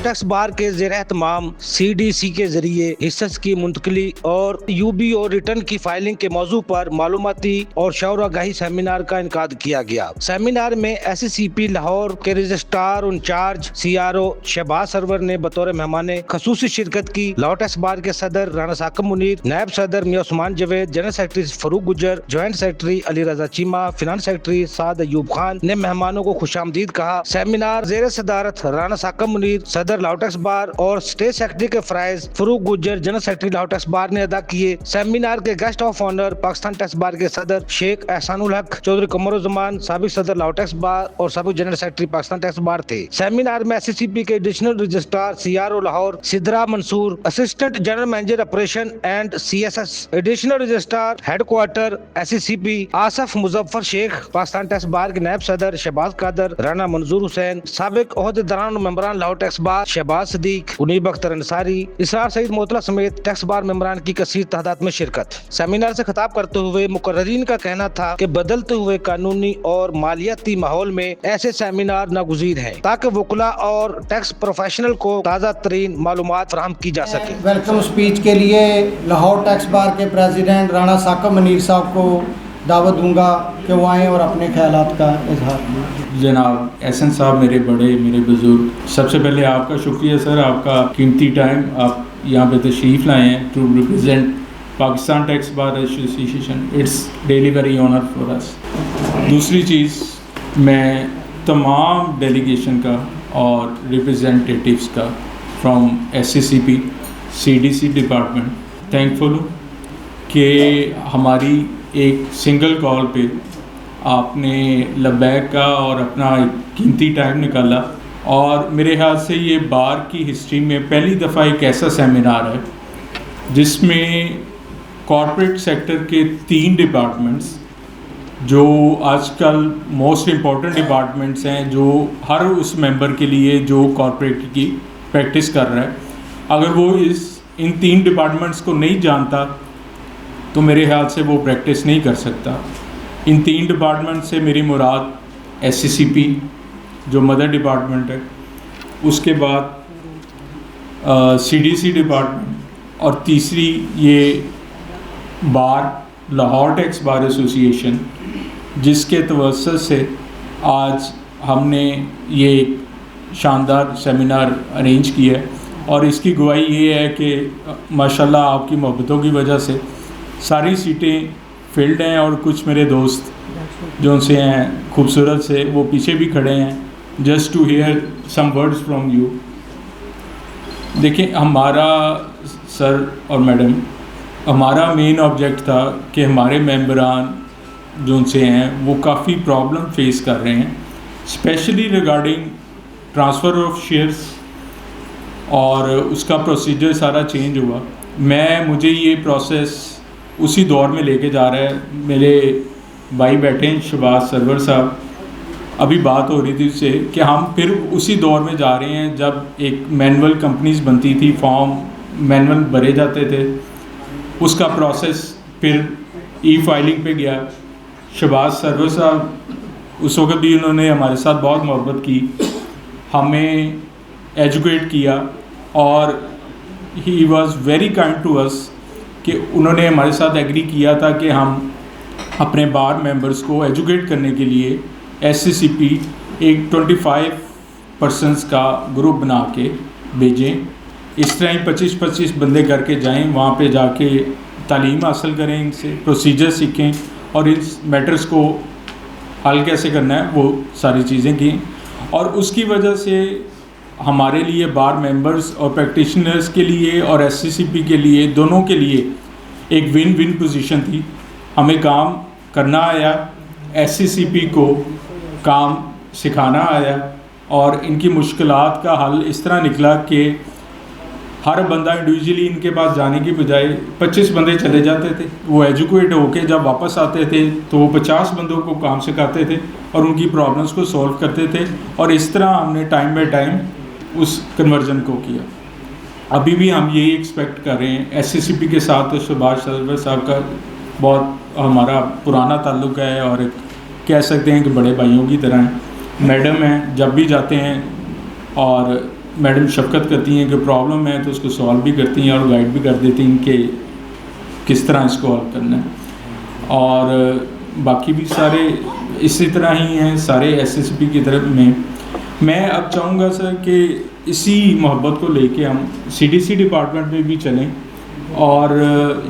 लाउटेक्स बार के ज़ेर एहतमाम CDC के जरिए हिस्स की मुंतकली और यूबी और रिटर्न की फाइलिंग के मौजू पर मालूमाती और शौर आगाही सेमिनार का इनकाद किया गया। सेमिनार में SCCP लाहौर के registrar in-charge CRO Shahbaz Sarwar ने बतौर मेहमान खसूसी शिरकत की। लाउटेक्स बार के सदर राना साकिब मुनीर, नायब सदर मियां उस्मान जवेद, जनरल सेक्रेटरी फरूक गुजर, ज्वाइंट सेक्रेटरी अली रजा चीमा, फिनांस सेक्रेटरी साद अयूब खान ने मेहमानों को खुशामदीद कहा। सेमिनार जेर सदारत राना साकिब मुनीर, सदर लाउटेक्स बार और स्टेट सेक्रेटरी के फराइज फरूक गुजर, जनरल सेक्रेटरी लाउटेक्स बार ने अदा किए। सेमिनार के guest of honour Pakistan tax bar के सदर शेख एहसानुल हक चौधरी कमरुज़्ज़मान, साबिक सदर लाउटेक्स बार और साबिक general secretary Pakistan tax bar थे। सेमिनार में SCCP के additional registrar CRO Lahore Sidra Mansoor, assistant general manager operation and CSS, additional registrar headquarter SCCP Asif Muzaffar Sheikh, Pakistan tax bar के नायब सदर शहबाज कादर, राना मंजूर हुसैन, साबिक ओहदेदारान मेंबरान लाहौर टैक्स बार शहबाज सदीक, मुनीब अख्तर अंसारी, इसरार सईद मोतला समेत टैक्स बार मेंबरान की कसीर तादाद में शिरकत। सेमिनार से खिताब करते हुए मुकर्ररीन का कहना था कि बदलते हुए कानूनी और मालियाती माहौल में ऐसे सेमिनार नागुज़ीर हैं ताकि वकला और टैक्स प्रोफेशनल को ताज़ा तरीन मालूमात फराहम की जा सके। वेलकम स्पीच के लिए लाहौर टैक्स बार के प्रेसिडेंट राना साकिब मुनीर साहब को दावत दूंगा कि वो आएँ और अपने ख्यालात का इजहार करें। जनाब एहसन साहब, मेरे बुज़ुर्ग, सबसे पहले आपका शुक्रिया सर, आपका कीमती टाइम आप यहाँ पे तशरीफ़ लाए हैं to represent Pakistan tax bar association. It's really very honour for us. दूसरी चीज़, मैं तमाम डेलीगेशन का और रिप्रेजेंटेटिव्स का from SCCP CDC department thankful हूँ कि हमारी एक सिंगल कॉल पे आपने लबैक का और अपना कीमती टाइम निकाला। और मेरे ख्याल से ये बार की हिस्ट्री में पहली दफ़ा एक ऐसा सेमिनार है जिसमें कॉर्पोरेट सेक्टर के 3 डिपार्टमेंट्स जो आजकल मोस्ट इम्पॉर्टेंट डिपार्टमेंट्स हैं, जो हर उस मेंबर के लिए जो कॉर्पोरेट की प्रैक्टिस कर रहा है, अगर वो इन 3 डिपार्टमेंट्स को नहीं जानता तो मेरे ख्याल से वो प्रैक्टिस नहीं कर सकता। इन 3 डिपार्टमेंट से मेरी मुराद SCCP जो मदर डिपार्टमेंट है, उसके बाद CDC डिपार्टमेंट और तीसरी ये बार लाहौर टैक्स बार एसोसिएशन, जिसके तवज्जुह से आज हमने ये एक शानदार सेमिनार अरेंज किया है। और इसकी गवाही ये है कि माशाल्लाह आपकी मोहब्बतों की वजह से सारी सीटें फील्ड हैं और कुछ मेरे दोस्त जो उनसे हैं खूबसूरत से, वो पीछे भी खड़े हैं just to hear some words from you. देखिए, हमारा सर और मैडम, हमारा मेन ऑब्जेक्ट था कि हमारे मेंबरान जो उनसे हैं वो काफ़ी प्रॉब्लम फेस कर रहे हैं, specially regarding transfer of shares, और उसका प्रोसीजर सारा चेंज हुआ। मुझे ये प्रोसेस उसी दौर में लेके जा रहा है। मेरे भाई बैठे हैं शहबाज सरवर साहब, अभी बात हो रही थी उससे कि हम फिर उसी दौर में जा रहे हैं जब एक मैनुअल कंपनीज बनती थी, फॉर्म मैनुअल भरे जाते थे, उसका प्रोसेस फिर फाइलिंग पे गया। शहबाज सरवर साहब उस वक्त भी उन्होंने हमारे साथ बहुत मोहब्बत की, हमें एजुकेट किया और he was very kind to us कि उन्होंने हमारे साथ एग्री किया था कि हम अपने बार मेंबर्स को एजुकेट करने के लिए SCCP एक 25 पर्सनस का ग्रुप बना के भेजें। इस तरह ही 25-25 बंदे करके जाएं, वहाँ पे जाके तालीम हासिल करें, इनसे प्रोसीजर सीखें और इस मैटर्स को हल कैसे करना है वो सारी चीज़ें की। और उसकी वजह से हमारे लिए बार मेंबर्स और प्रैक्टिशनर्स के लिए और SCCP के लिए, दोनों के लिए एक विन विन पोजीशन थी। हमें काम करना आया, SCCP को काम सिखाना आया और इनकी मुश्किलात का हल इस तरह निकला कि हर बंदा इंडिविजुअली इनके पास जाने की बजाय 25 बंदे चले जाते थे। वो एजुकेट होके जब वापस आते थे तो वो 50 बंदों को काम सिखाते थे और उनकी प्रॉब्लम्स को सॉल्व करते थे। और इस तरह हमने टाइम बाय टाइम उस कन्वर्जन को किया। अभी भी हम यही एक्सपेक्ट कर रहे हैं। SCCP के साथ तो शहबाज सरवर साहब का बहुत हमारा पुराना ताल्लुक़ है और एक कह सकते हैं कि बड़े भाइयों की तरह हैं। मैडम हैं, जब भी जाते हैं और मैडम शफकत करती हैं कि प्रॉब्लम है तो उसको सॉल्व भी करती हैं और गाइड भी कर देती हैं कि किस तरह इसको हल करना है। और बाकी भी सारे इसी तरह ही हैं सारे एसएसपी की तरफ में। मैं अब चाहूँगा सर कि इसी मोहब्बत को लेके हम सीडीसी डिपार्टमेंट में भी चलें और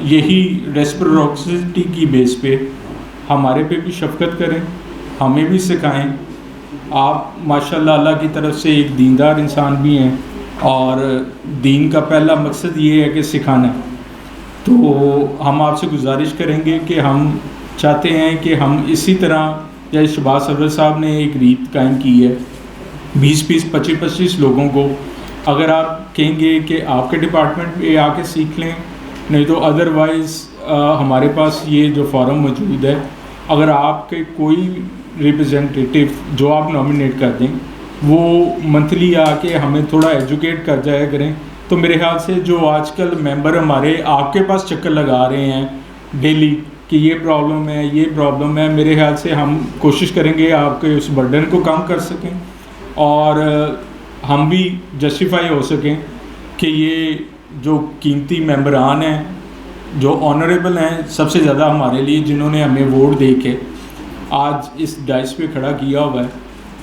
यही रेसिप्रोसिटी की बेस पे हमारे पे भी शफकत करें, हमें भी सिखाएं। आप माशाल्लाह अल्लाह की तरफ से एक दीनदार इंसान भी हैं और दीन का पहला मकसद ये है कि सिखाना है। तो हम आपसे गुजारिश करेंगे कि हम चाहते हैं कि हम इसी तरह, जैसे शहबाज सरवर साहब ने एक रीत कायम की है 20-20, 25-25 लोगों को, अगर आप कहेंगे कि आपके डिपार्टमेंट में आके सीख लें, नहीं तो अदरवाइज़ हमारे पास ये जो फॉरम मौजूद है, अगर आपके कोई रिप्रेजेंटेटिव जो आप नॉमिनेट कर दें वो मंथली आके हमें थोड़ा एजुकेट कर जाया करें, तो मेरे ख्याल से जो आजकल मेंबर हमारे आपके पास चक्कर लगा रहे हैं डेली कि ये प्रॉब्लम है ये प्रॉब्लम है, मेरे ख्याल से हम कोशिश करेंगे आपके उस बर्डन को कम कर सकें और हम भी जस्टिफाई हो सकें कि ये जो कीमती मेंबरान हैं जो ऑनरेबल हैं सबसे ज़्यादा हमारे लिए, जिन्होंने हमें वोट दे के आज इस डाइस पे खड़ा किया हुआ है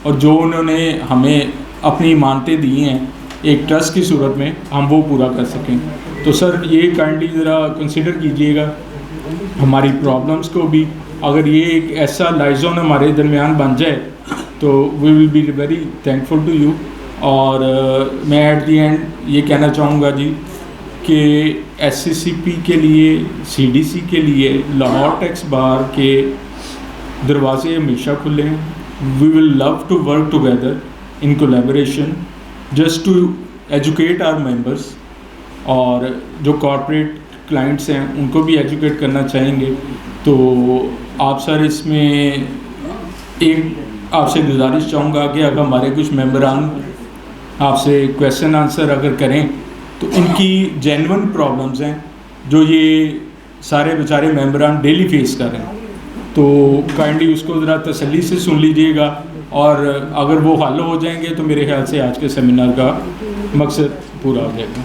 और जो उन्होंने हमें अपनी मानतें दी हैं एक ट्रस्ट की सूरत में, हम वो पूरा कर सकें। तो सर ये काइंडली ज़रा कंसिडर कीजिएगा हमारी प्रॉब्लम्स को भी। अगर ये एक ऐसा लाइजोन हमारे दरमियान बन जाए तो we will be very thankful to you. और मैं एट दी एंड ये कहना चाहूँगा जी कि एससीसीपी के लिए, सीडीसी के लिए लाहौर टैक्स बार के दरवाजे हमेशा खुले हैं। We will love to work together in collaboration just to educate our members, और जो कॉर्पोरेट क्लाइंट्स हैं उनको भी एजुकेट करना चाहेंगे। तो आप सर इसमें एक आपसे गुजारिश चाहूँगा कि अगर हमारे कुछ मेंबरान आपसे क्वेश्चन आंसर अगर करें तो इनकी जेन्युइन प्रॉब्लम्स हैं जो ये सारे बेचारे मेंबरान डेली फेस कर रहे हैं, तो काइंडली उसको ज़रा तसल्ली से सुन लीजिएगा और अगर वो हल हो जाएंगे तो मेरे ख्याल से आज के सेमिनार का मकसद पूरा हो जाएगा।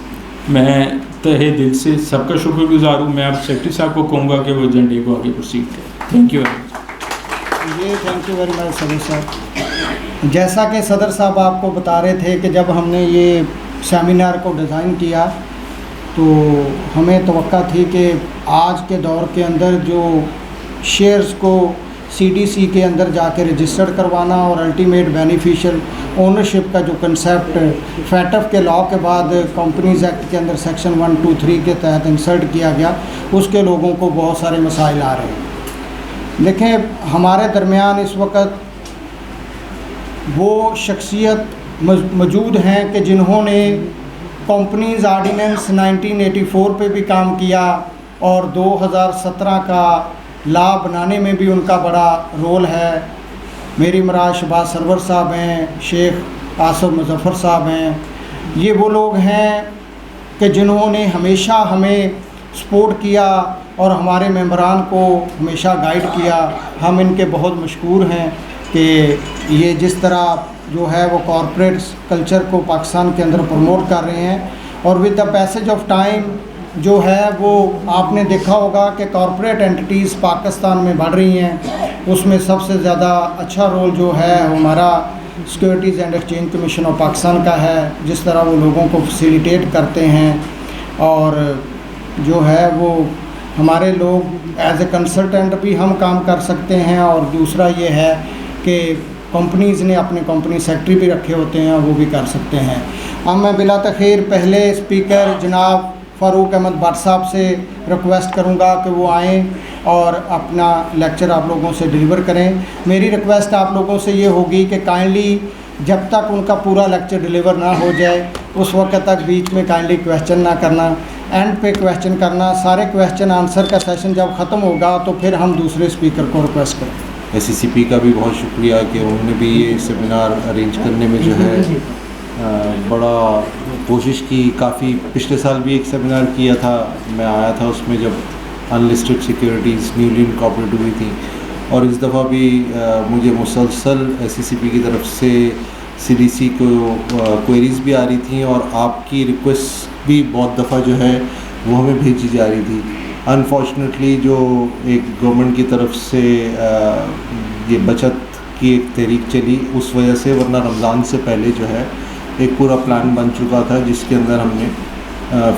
मैं तहे दिल से सबका शुक्रगुजार हूँ। मैं आप सेक्रेटरी साहब को कहूँगा कि वो एजेंडे को आगे प्रोसीड करें। Thank you thank you very much सदर साहब। जैसा कि सदर साहब आपको बता रहे थे कि जब हमने ये सेमिनार को डिज़ाइन किया तो हमें तवक्का थी कि आज के दौर के अंदर जो शेयर्स को सीडीसी के अंदर जाके रजिस्टर्ड करवाना और अल्टीमेट बेनिफिशियल ओनरशिप का जो कंसेप्ट फैटफ के लॉ के बाद कंपनीज़ एक्ट के अंदर सेक्शन 123 के तहत इंसर्ट किया गया, उसके लोगों को बहुत सारे मसाइल आ रहे हैं। देखें, हमारे दरमियान इस वक्त वो शख्सियत मौजूद हैं कि जिन्होंने कंपनीज़ आर्डिनेंस 1984 पे भी काम किया और 2017 का लॉ बनाने में भी उनका बड़ा रोल है। मेरी मराद शहबाज सरवर साहब हैं, शेख आसिफ मुजफ्फर साहब हैं। ये वो लोग हैं कि जिन्होंने हमेशा हमें सपोर्ट किया और हमारे मेंबरान को हमेशा गाइड किया। हम इनके बहुत मशकूर हैं कि ये जिस तरह जो है वो कॉरपोरेट कल्चर को पाकिस्तान के अंदर प्रमोट कर रहे हैं। और with the passage of time जो है वो आपने देखा होगा कि कॉरपोरेट एंटिटीज़ पाकिस्तान में बढ़ रही हैं। उसमें सबसे ज़्यादा अच्छा रोल जो है हमारा securities and exchange commission of Pakistan का है, जिस तरह वो लोगों को फैसिलिटेट करते हैं। और जो है वो हमारे लोग एज ए कंसल्टेंट भी हम काम कर सकते हैं। और दूसरा ये है कि कंपनीज़ ने अपने कंपनी सेक्रेटरी भी रखे होते हैं, वो भी कर सकते हैं। अब मैं बिला तखीर पहले स्पीकर जनाब फ़ारूक अहमद भट्ट साहब से रिक्वेस्ट करूंगा कि वो आएँ और अपना लेक्चर आप लोगों से डिलीवर करें। मेरी रिक्वेस्ट आप लोगों से ये होगी कि काइंडली जब तक उनका पूरा लेक्चर डिलीवर ना हो जाए उस वक्त तक बीच में काइंडली क्वेश्चन ना करना, एंड पे क्वेश्चन करना। सारे क्वेश्चन आंसर का सेशन जब ख़त्म होगा तो फिर हम दूसरे स्पीकर को रिक्वेस्ट करें। एससीसीपी का भी बहुत शुक्रिया कि उन्होंने भी ये सेमिनार अरेंज करने में जो है बड़ा कोशिश की। काफ़ी पिछले साल भी एक सेमिनार किया था, मैं आया था उसमें जब अनलिस्टेड सिक्योरिटीज़ न्यूली इनकॉर्पोरेट हुई थी। और इस दफ़ा भी मुझे मुसलसल एससीसीपी की तरफ से सीडीसी को क्वेरीज भी आ रही थी और आपकी रिक्वेस्ट भी बहुत दफ़ा जो है वो हमें भेजी जा रही थी। अनफॉर्चुनेटली जो एक गवर्नमेंट की तरफ से ये बचत की एक तहरीक चली उस वजह से, वरना रमज़ान से पहले जो है एक पूरा प्लान बन चुका था जिसके अंदर हमने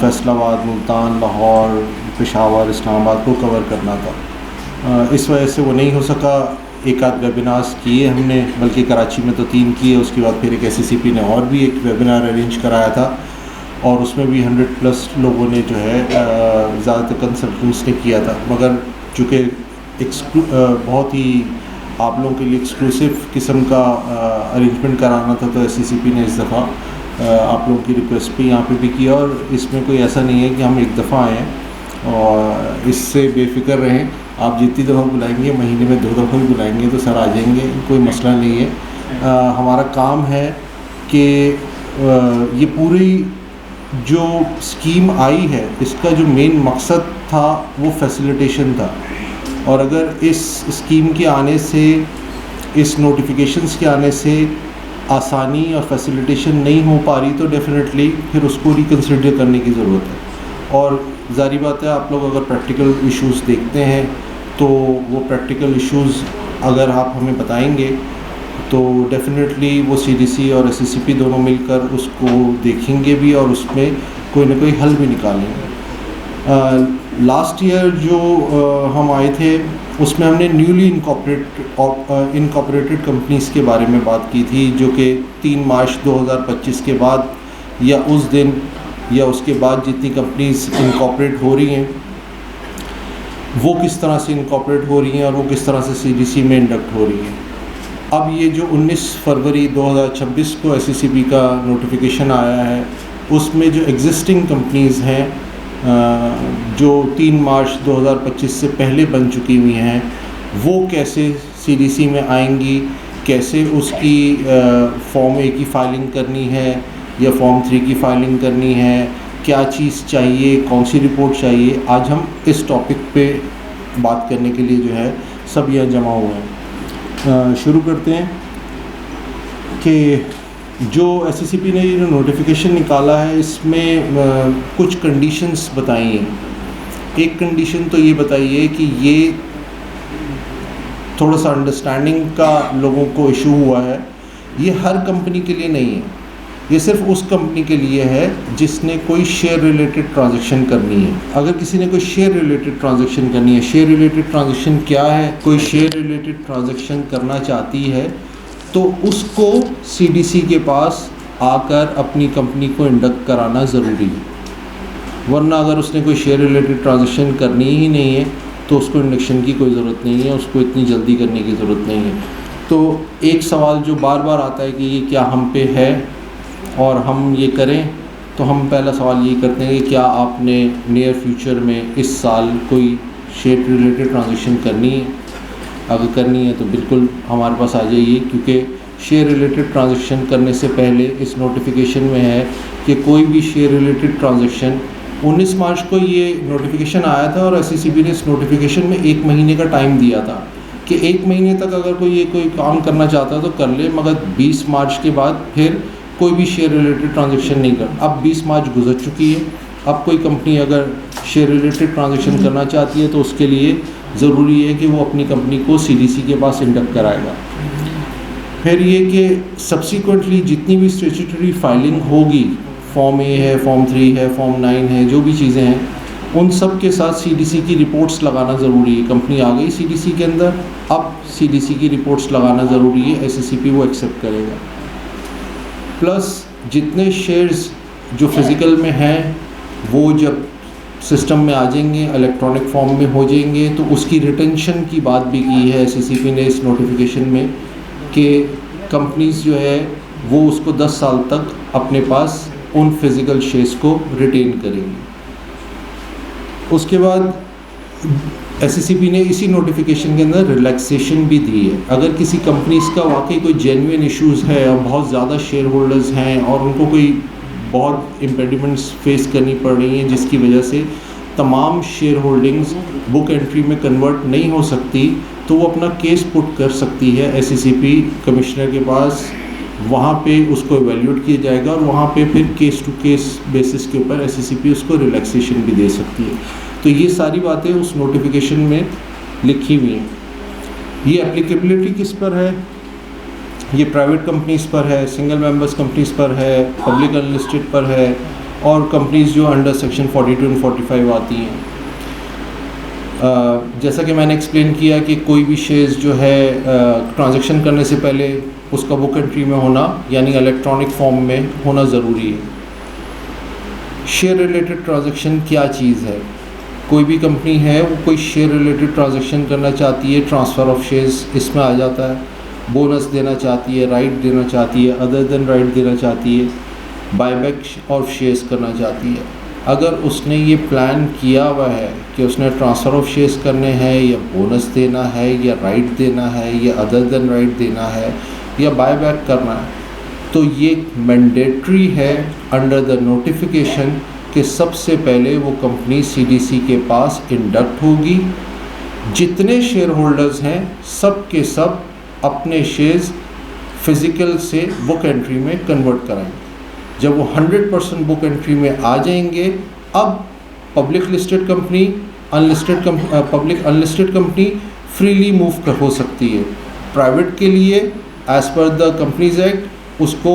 फैसलाबाद, मुल्तान, लाहौर, पेशावर, इस्लामाबाद को कवर करना था। इस वजह से वो नहीं हो सका। एक आध वेबिनार्स किए हमने, बल्कि कराची में तो 3 किए, उसके बाद फिर एक SCCP ने और भी एक वेबिनार अरेंज कराया था और उसमें भी 100+ लोगों ने जो है ज़्यादातर कंसल्टेंट्स ने किया था। मगर चूँकि बहुत ही आप लोगों के लिए एक्सक्लूसिव किस्म का अरेंजमेंट कराना था तो SCCP ने इस दफ़ा आप लोगों की रिक्वेस्ट पे यहाँ पे भी किया। और इसमें कोई ऐसा नहीं है कि हम एक दफ़ा आए हैं, और इससे बेफिक्र रहें, आप जितनी दफ़ा बुलाएंगे, महीने में 2 दफ़ा भी बुलाएंगे तो सर आ जाएंगे, कोई मसला नहीं है। हमारा काम है कि ये पूरी जो स्कीम आई है इसका जो मेन मकसद था वो फैसिलिटेशन था, और अगर इस स्कीम के आने से, इस नोटिफिकेशंस के आने से आसानी और फैसिलिटेशन नहीं हो पा रही तो डेफिनेटली फिर उसको रिकन्सिडर करने की ज़रूरत है। और ज़ाहिर बात है, आप लोग अगर प्रैक्टिकल इश्यूज़ देखते हैं तो वो प्रैक्टिकल इश्यूज़ अगर आप हमें बताएंगे तो डेफिनेटली वो CDC और SCCP दोनों मिलकर उसको देखेंगे भी और उसमें कोई ना कोई हल भी निकालेंगे। लास्ट ईयर जो हम आए थे उसमें हमने न्यूली इनकॉर्पोरेटेड कंपनीज़ के बारे में बात की थी, जो कि 3 मार्च 2025 के बाद या उस दिन या उसके बाद जितनी कंपनीज़ इनकॉर्पोरेट हो रही हैं वो किस तरह से इनकॉर्पोरेट हो रही हैं और वो किस तरह से CDC में इंडक्ट हो रही हैं। अब ये जो 19 फरवरी 2026 को SCCP का नोटिफिकेशन आया है उसमें जो एग्जिस्टिंग कंपनीज़ हैं जो 3 मार्च 2025 से पहले बन चुकी हुई हैं वो कैसे CDC में आएंगी, कैसे उसकी फॉर्म A की फ़ाइलिंग करनी है या फॉर्म 3 की फ़ाइलिंग करनी है, क्या चीज़ चाहिए, कौन सी रिपोर्ट चाहिए। आज हम इस टॉपिक पे बात करने के लिए जो है सब यहाँ जमा हुए हैं। शुरू करते हैं कि जो SCCP ने ये नोटिफिकेशन निकाला है इसमें कुछ कंडीशंस बताई हैं। एक कंडीशन तो ये बताई है कि ये थोड़ा सा अंडरस्टैंडिंग का लोगों को इशू हुआ है, ये हर कंपनी के लिए नहीं है, ये सिर्फ उस कंपनी के लिए है जिसने कोई शेयर रिलेटेड ट्रांजैक्शन करनी है। अगर किसी ने कोई शेयर रिलेटेड ट्रांजैक्शन करनी है, शेयर रिलेटेड ट्रांजैक्शन क्या है, कोई शेयर रिलेटेड ट्रांजैक्शन करना चाहती है तो उसको CDC के पास आकर अपनी कंपनी को इंडक्ट कराना ज़रूरी है। वरना अगर उसने कोई शेयर रिलेटेड ट्रांजैक्शन करनी ही नहीं है तो उसको इंडक्शन की कोई ज़रूरत नहीं है, उसको इतनी जल्दी करने की ज़रूरत नहीं है। तो एक सवाल जो बार बार आता है कि ये क्या हम पे है और हम ये करें, तो हम पहला सवाल ये करते हैं कि क्या आपने नियर फ्यूचर में इस साल कोई शेयर रिलेटेड ट्रांजैक्शन करनी है। अगर करनी है तो बिल्कुल हमारे पास आ जाइए, क्योंकि शेयर रिलेटेड ट्रांजैक्शन करने से पहले इस नोटिफिकेशन में है कि कोई भी शेयर रिलेटेड ट्रांजैक्शन 19 मार्च को ये नोटिफिकेशन आया था और SCCP ने इस नोटिफिकेशन में 1 महीने का टाइम दिया था कि 1 महीने तक अगर कोई काम करना चाहता है तो कर ले, मगर 20 मार्च के बाद फिर कोई भी शेयर रिलेटेड ट्रांजैक्शन नहीं कर। अब 20 मार्च गुजर चुकी है, अब कोई कंपनी अगर शेयर रिलेटेड ट्रांजैक्शन करना चाहती है तो उसके लिए ज़रूरी है कि वो अपनी कंपनी को CDC के पास इंडक्ट कराएगा। फिर ये कि सब्सिक्वेंटली जितनी भी स्टैट्यूटरी फाइलिंग होगी, फॉर्म A है, फॉर्म 3 है, फॉर्म 9 है, जो भी चीज़ें हैं उन सब के साथ CDC की रिपोर्ट्स लगाना ज़रूरी है। कंपनी आ गई CDC के अंदर, अब CDC की रिपोर्ट्स लगाना ज़रूरी है, SCCP वो एक्सेप्ट करेगा। प्लस जितने शेयर्स जो फिज़िकल में हैं वो जब सिस्टम में आ जाएंगे, इलेक्ट्रॉनिक फॉर्म में हो जाएंगे, तो उसकी रिटेंशन की बात भी की है SCCP ने इस नोटिफिकेशन में कि कंपनीज जो है वो उसको 10 साल तक अपने पास उन फिज़िकल शेयर्स को रिटेन करेंगी। उसके बाद SCCP ने इसी नोटिफिकेशन के अंदर रिलैक्सेशन भी दी है। अगर किसी कंपनीज का वाकई कोई जेन्युइन इश्यूज़ है और बहुत ज़्यादा शेयर होल्डर्स हैं और उनको कोई बहुत इम्पेडिमेंट्स फेस करनी पड़ रही हैं जिसकी वजह से तमाम शेयर होल्डिंग्स बुक एंट्री में कन्वर्ट नहीं हो सकती, तो वो अपना केस पुट कर सकती है SCCP कमिश्नर के पास वहाँ पे उसको एवेल्यूएट किया जाएगा और वहाँ पे फिर केस टू केस बेसिस के ऊपर एससीसीपी उसको रिलैक्सेशन भी दे सकती है। तो ये सारी बातें उस नोटिफिकेशन में लिखी हुई हैं। ये एप्लीकेबिलिटी किस पर है? ये प्राइवेट कंपनीज़ पर है, सिंगल मेंबर्स कंपनीज़ पर है, पब्लिक अनलिस्टेड पर है और कंपनीज़ जो अंडर सेक्शन 42 और 45 आती हैं। जैसा कि मैंने एक्सप्लेन किया कि कोई भी शेयर्स जो है ट्रांजैक्शन करने से पहले उसका बुक एंट्री में होना यानी इलेक्ट्रॉनिक फॉर्म में होना ज़रूरी है। शेयर रिलेटेड ट्रांजैक्शन क्या चीज़ है? कोई भी कंपनी है वो कोई शेयर रिलेटेड ट्रांजैक्शन करना चाहती है, ट्रांसफ़र ऑफ शेयर्स इसमें आ जाता है, बोनस देना चाहती है, राइट देना चाहती है, अदर देन राइट देना चाहती है, बायबैक ऑफ शेयर्स करना चाहती है। अगर उसने ये प्लान किया हुआ है कि उसने ट्रांसफ़र ऑफ शेयर्स करने हैं या बोनस देना है या राइट देना है या अदर देन राइट देना है या बायबैक करना है, तो ये मैंडेटरी है अंडर द नोटिफिकेशन कि सबसे पहले वो कंपनी सीडीसी के पास इंडक्ट होगी। जितने शेयर होल्डर्स हैं सब के सब अपने शेयर्स फिज़िकल से बुक एंट्री में कन्वर्ट कराएंगे। जब वो 100% बुक एंट्री में आ जाएंगे, अब public listed company public unlisted company freely move हो सकती है। प्राइवेट के लिए as per the companies act उसको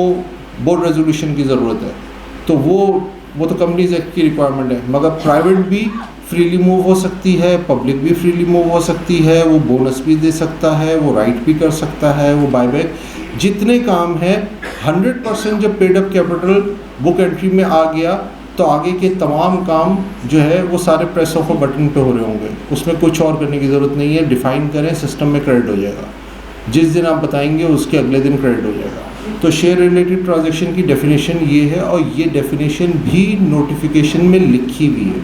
बोर्ड रेजोल्यूशन की ज़रूरत है, तो वो तो कंपनीज एक्ट की रिक्वायरमेंट है। मगर प्राइवेट भी फ्रीली मूव हो सकती है, पब्लिक भी फ्रीली मूव हो सकती है, वो बोनस भी दे सकता है, वो राइट भी कर सकता है, वो बायबैक, जितने काम हैं 100% जब paid up capital book entry में आ गया तो आगे के तमाम काम जो है वो सारे प्रेस ऑफ अ बटन पे हो रहे होंगे। उसमें कुछ और करने की ज़रूरत नहीं है। डिफ़ाइन करें, सिस्टम में क्रेडिट हो जाएगा। जिस दिन आप बताएंगे उसके अगले दिन क्रेडिट हो जाएगा। तो शेयर रिलेटेड ट्रांजैक्शन की डेफिनेशन ये है और ये डेफिनेशन भी नोटिफिकेशन में लिखी हुई है।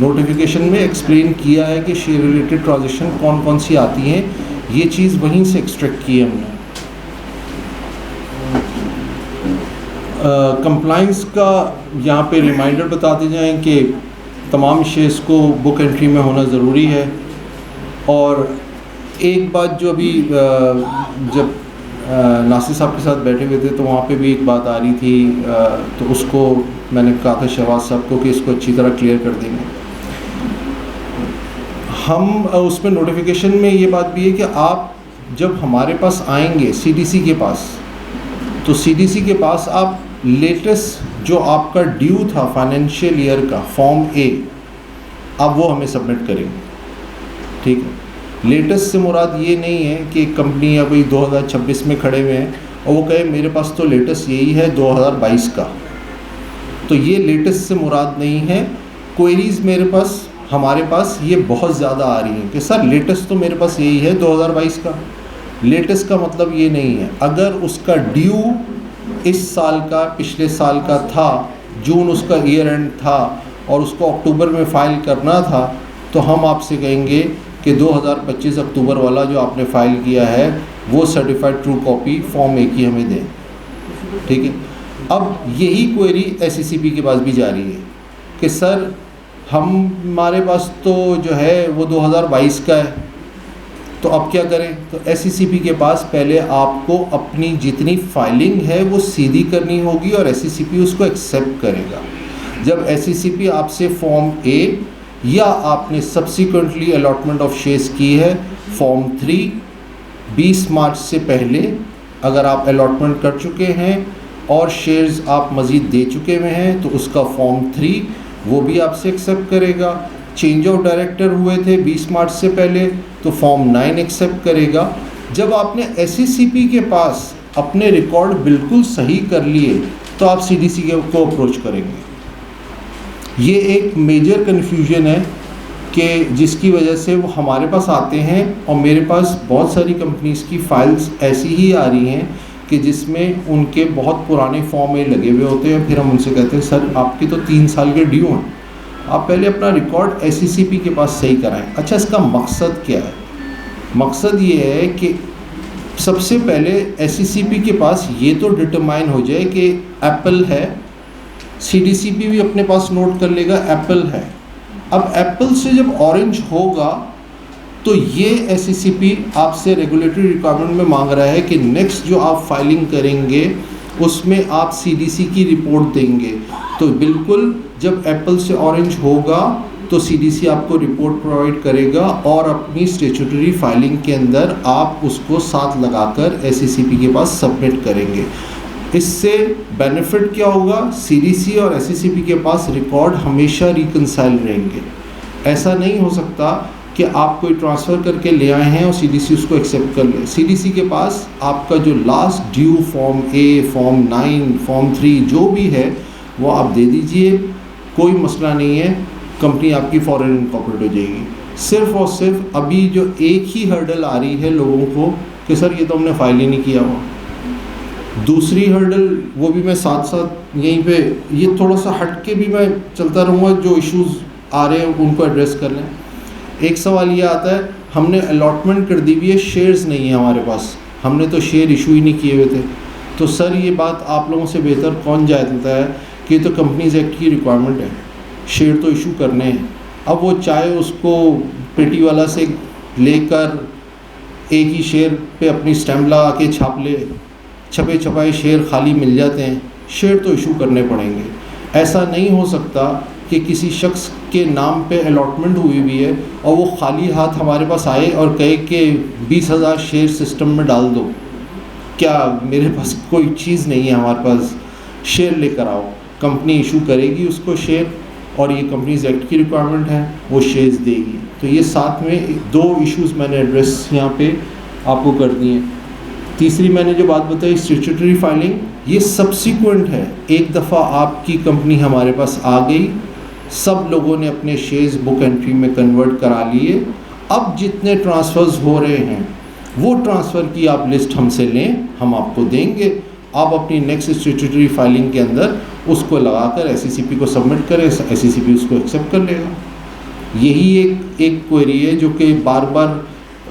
नोटिफिकेशन में एक्सप्लेन किया है कि शेयर रिलेटेड ट्रांजैक्शन कौन कौन सी आती हैं। ये चीज़ वहीं से एक्सट्रैक्ट की है हमने। कंप्लाइंस का यहाँ पे रिमाइंडर बताते जाएं कि तमाम शेयर्स को बुक एंट्री में होना ज़रूरी है। और एक बात जो अभी जब नासिर साहब के साथ बैठे हुए थे तो वहाँ पे भी एक बात आ रही थी, तो उसको मैंने कहा था शहबाज साहब को कि इसको अच्छी तरह क्लियर कर देंगे। हम उसमें नोटिफिकेशन में ये बात भी है कि आप जब हमारे पास आएंगे सीडीसी के पास, तो सीडीसी के पास आप लेटेस्ट जो आपका ड्यू था फाइनेंशियल ईयर का फॉर्म ए, अब वो हमें सबमिट करेंगे। ठीक है। लेटेस्ट से मुराद ये नहीं है कि एक कंपनी या कोई 2026 में खड़े हुए हैं और वो कहे मेरे पास तो लेटेस्ट यही है 2022 का, तो ये लेटेस्ट से मुराद नहीं है। क्वेरीज़ हमारे पास ये बहुत ज़्यादा आ रही हैं कि सर लेटेस्ट तो मेरे पास यही है 2022 का। लेटेस्ट का मतलब ये नहीं है, अगर उसका ड्यू इस साल का पिछले साल का था, जून उसका ईयर एंड था और उसको अक्टूबर में फ़ाइल करना था, तो हम आपसे कहेंगे कि 2025 अक्टूबर वाला जो आपने फ़ाइल किया है वो सर्टिफाइड ट्रू कॉपी फॉर्म ए की हमें दें। ठीक है। अब यही क्वेरी एससीसीपी के पास भी जा रही है कि सर हमारे पास तो जो है वो 2022 का है, तो अब क्या करें? तो एससीसीपी के पास पहले आपको अपनी जितनी फाइलिंग है वो सीधी करनी होगी और एससीसीपी उसको एक्सेप्ट करेगा। जब एससीसीपी आपसे फॉर्म ए या आपने सब्सिक्वेंटली अलॉटमेंट ऑफ शेयर्स की है फॉर्म 3 20 मार्च से पहले अगर आप अलॉटमेंट कर चुके हैं और शेयर्स आप मज़ीद दे चुके हुए हैं तो उसका फॉर्म 3 वो भी आपसे एक्सेप्ट करेगा। चेंज ऑफ डायरेक्टर हुए थे 20 मार्च से पहले तो फॉर्म 9 एक्सेप्ट करेगा। जब आपने एससीसीपी के पास अपने रिकॉर्ड बिल्कुल सही कर लिए तो आप सीडीसी को अप्रोच करेंगे। ये एक मेजर कन्फ्यूजन है कि जिसकी वजह से वो हमारे पास आते हैं और मेरे पास बहुत सारी कंपनीज़ की फ़ाइल्स ऐसी ही आ रही हैं कि जिसमें उनके बहुत पुराने फॉर्म ए लगे हुए होते हैं। फिर हम उनसे कहते हैं सर आपके तो 3 साल के ड्यू हैं, आप पहले अपना रिकॉर्ड एससीसीपी के पास सही कराएं। अच्छा, इसका मकसद क्या है? मकसद ये है कि सबसे पहले एससीसीपी के पास ये तो डिटरमाइन हो जाए कि एप्पल है, सीडीसीपी भी अपने पास नोट कर लेगा एप्पल है। अब एप्पल से जब ऑरेंज होगा तो ये SECP आपसे रेगुलेटरी रिक्वायरमेंट में मांग रहा है कि नेक्स्ट जो आप फाइलिंग करेंगे उसमें आप CDC की रिपोर्ट देंगे। तो बिल्कुल जब एप्पल से ऑरेंज होगा तो CDC आपको रिपोर्ट प्रोवाइड करेगा और अपनी स्टैट्यूटरी फाइलिंग के अंदर आप उसको साथ लगाकर SECP के पास सबमिट करेंगे। इससे बेनिफिट क्या होगा, CDC और SECP के पास रिकॉर्ड हमेशा रिकंसाइल रहेंगे। ऐसा नहीं हो सकता कि आप कोई ट्रांसफ़र करके ले आए हैं और CDC उसको एक्सेप्ट कर ले। CDC के पास आपका जो last due form A, form 9, form 3 जो भी है वो आप दे दीजिए, कोई मसला नहीं है, कंपनी आपकी फॉरेन इनकॉर्पोरेट हो जाएगी। सिर्फ़ और सिर्फ अभी जो एक ही हर्डल आ रही है लोगों को कि सर ये तो हमने फाइल ही नहीं किया हुआ। दूसरी हर्डल वो भी मैं साथ साथ यहीं पे ये थोड़ा सा हट के भी मैं चलता रहूँगा, जो इश्यूज़ आ रहे हैं उनको एड्रेस कर लें। एक सवाल ये आता है, हमने अलॉटमेंट कर दी हुई है, शेयर्स नहीं है हमारे पास, हमने तो शेयर इशू ही नहीं किए हुए थे। तो सर ये बात आप लोगों से बेहतर कौन जानता है कि तो कंपनीज एक्ट की रिक्वायरमेंट है, शेयर तो इशू करने हैं। अब वो चाहे उसको पेटी वाला से लेकर एक ही शेयर पे अपनी स्टैम्प लगा के छाप ले, छपे छपाए शेयर खाली मिल जाते हैं, शेयर तो इशू करने पड़ेंगे। ऐसा नहीं हो सकता कि किसी शख्स के नाम पे अलॉटमेंट हुई हुई है और वो खाली हाथ हमारे पास आए और कहे कि 20,000 शेयर सिस्टम में डाल दो। क्या मेरे पास कोई चीज़ नहीं है, हमारे पास शेयर लेकर आओ, कंपनी इशू करेगी उसको शेयर, और ये कंपनीज एक्ट की रिक्वायरमेंट है, वो शेयर्स देगी। तो ये साथ में 2 इश्यूज़ मैंने एड्रेस यहाँ पे आपको कर दिए। तीसरी मैंने जो बात बताई स्टैट्यूटरी फाइलिंग, ये सब्सिक्वेंट है। एक दफ़ा आपकी कंपनी हमारे पास आ गई, सब लोगों ने अपने शेयर्स बुक एंट्री में कन्वर्ट करा लिए, अब जितने ट्रांसफ़र्स हो रहे हैं वो ट्रांसफ़र की आप लिस्ट हमसे लें, हम आपको देंगे। आप अपनी नेक्स्ट स्टैट्यूटरी फाइलिंग के अंदर उसको लगाकर SECP को सबमिट करें, SECP उसको एक्सेप्ट कर लेगा। यही एक क्वेरी है जो कि बार बार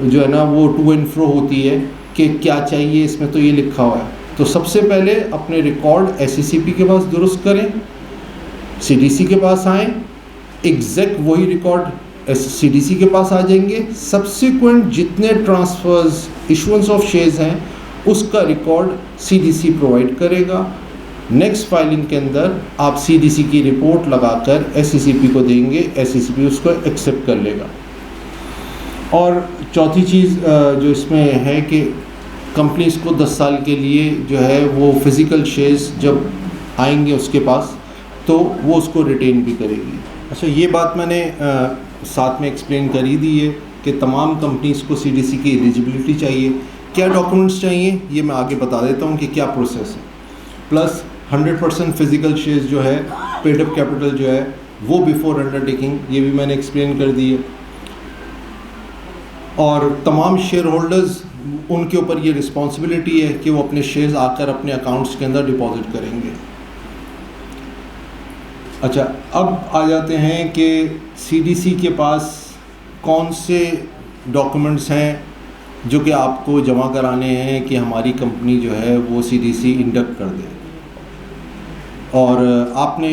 जो है ना वो टू एंड फ्रो होती है कि क्या चाहिए, इसमें तो ये लिखा हुआ है। तो सबसे पहले अपने रिकॉर्ड SECP के पास दुरुस्त करें, CDC के पास आएँ, एग्जैक्ट वही रिकॉर्ड CDC के पास आ जाएंगे। सब्सिक्वेंट जितने ट्रांसफ़र्स, इशुएंस ऑफ शेयर्स हैं, उसका रिकॉर्ड CDC प्रोवाइड करेगा। नेक्स्ट फाइलिंग के अंदर आप CDC की रिपोर्ट लगाकर SECP को देंगे, SECP उसको एक्सेप्ट कर लेगा। और चौथी चीज़ जो इसमें है कि कंपनीज को 10 साल के लिए जो है वो फिज़िकल शेयर्स जब आएंगे उसके पास तो वो उसको रिटेन भी करेगी। अच्छा, ये बात मैंने साथ में एक्सप्लेन कर ही दी है कि तमाम कंपनीज़ को CDC की एलिजिबिलिटी चाहिए, क्या डॉक्यूमेंट्स चाहिए ये मैं आगे बता देता हूँ कि क्या प्रोसेस है। प्लस 100% फिज़िकल शेयर्स जो है, पेड अप कैपिटल जो है वो बिफोर अंडरटेकिंग, ये भी मैंने एक्सप्लेन कर दी है। और तमाम शेयर होल्डर्स, उनके ऊपर ये रिस्पॉन्सिबिलिटी है कि वो अपने शेयर्स आकर अपने अकाउंट्स के अंदर डिपॉजिट करेंगे। अच्छा, अब आ जाते हैं कि CDC के पास कौन से डॉक्यूमेंट्स हैं जो कि आपको जमा कराने हैं कि हमारी कंपनी जो है वो CDC इंडक्ट कर दे। और आपने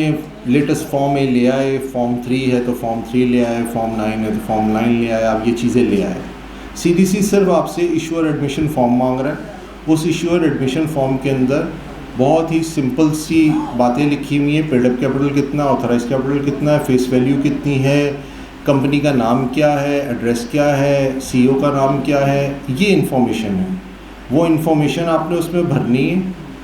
लेटेस्ट फॉर्म A ले आए, फॉर्म 3 है तो फॉर्म 3 ले आए, फॉर्म 9 है तो फॉर्म 9 ले आए, आप ये चीज़ें ले आए। CDC सिर्फ आपसे इशूअर एडमिशन फॉर्म मांग रहा है। उस इशूअर एडमिशन फॉर्म के अंदर बहुत ही सिंपल सी बातें लिखी हुई हैं, पेड अप कैपिटल कितना, ऑथराइज कैपिटल कितना है, फेस वैल्यू कितनी है, कंपनी का नाम क्या है, एड्रेस क्या है, CEO का नाम क्या है, ये इन्फॉर्मेशन है। वो इन्फॉर्मेशन आपने उसमें भरनी है।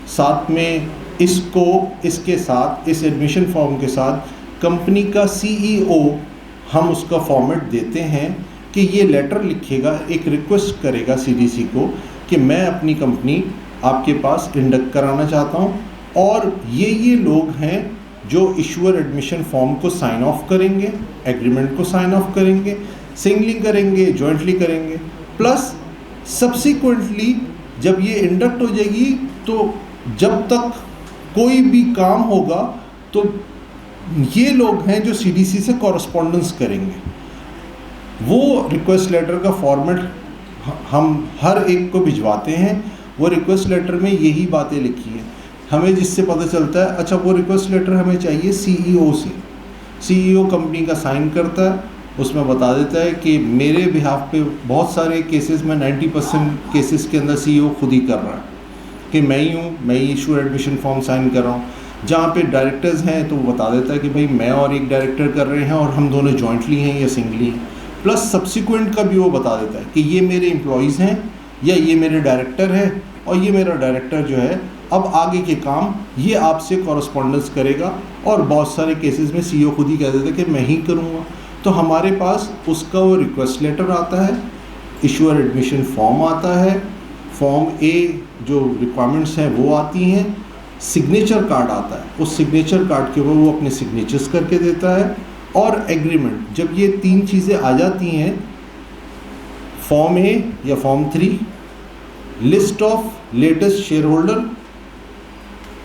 साथ में इसके साथ इस एडमिशन फॉर्म के साथ कंपनी का CEO हम उसका फॉर्मेट देते हैं कि ये लेटर लिखेगा, एक रिक्वेस्ट करेगा CDC को कि मैं अपनी कंपनी आपके पास इंडक्ट कराना चाहता हूँ, और ये लोग हैं जो इशूअर एडमिशन फॉर्म को साइन ऑफ करेंगे, एग्रीमेंट को साइन ऑफ करेंगे, सिंगली करेंगे, जॉइंटली करेंगे। प्लस सब्सिक्वेंटली जब ये इंडक्ट हो जाएगी तो जब तक कोई भी काम होगा तो ये लोग हैं जो CDC से कॉरस्पॉन्डेंस करेंगे। वो रिक्वेस्ट लेटर का फॉर्मेट हम हर एक को भिजवाते हैं। वो रिक्वेस्ट लेटर में यही बातें लिखी हैं, हमें जिससे पता चलता है। अच्छा, वो रिक्वेस्ट लेटर हमें चाहिए CEO से, CEO कंपनी का साइन करता है उसमें बता देता है कि मेरे बिहाफ पे बहुत सारे केसेस में 90% केसेस के अंदर CEO खुद ही कर रहा है कि मैं ही हूँ, मैं ही इशू एडमिशन फॉर्म साइन कर रहा हूँ। जहाँ पे डायरेक्टर्स हैं तो वो बता देता है कि भाई मैं और एक डायरेक्टर कर रहे हैं और हम दोनों जॉइंटली हैं या सिंगली हैं। प्लस सब्सिक्वेंट का भी वो बता देता है कि ये मेरे एम्प्लॉयज़ हैं या ये मेरे डायरेक्टर है और ये मेरा डायरेक्टर जो है अब आगे के काम ये आपसे कॉरस्पॉन्डेंस करेगा। और बहुत सारे केसेस में CEO खुद ही कह देता है कि मैं ही करूँगा। तो हमारे पास उसका वो रिक्वेस्ट लेटर आता है, इशूअर एडमिशन फॉर्म आता है, फॉर्म A जो रिक्वायरमेंट्स हैं वो आती हैं, सिग्नेचर कार्ड आता है, उस सिग्नेचर कार्ड के ऊपर वो अपने सिग्नेचर्स करके देता है और एग्रीमेंट। जब ये 3 चीज़ें आ जाती हैं, फॉर्म A या form 3, list of latest share holder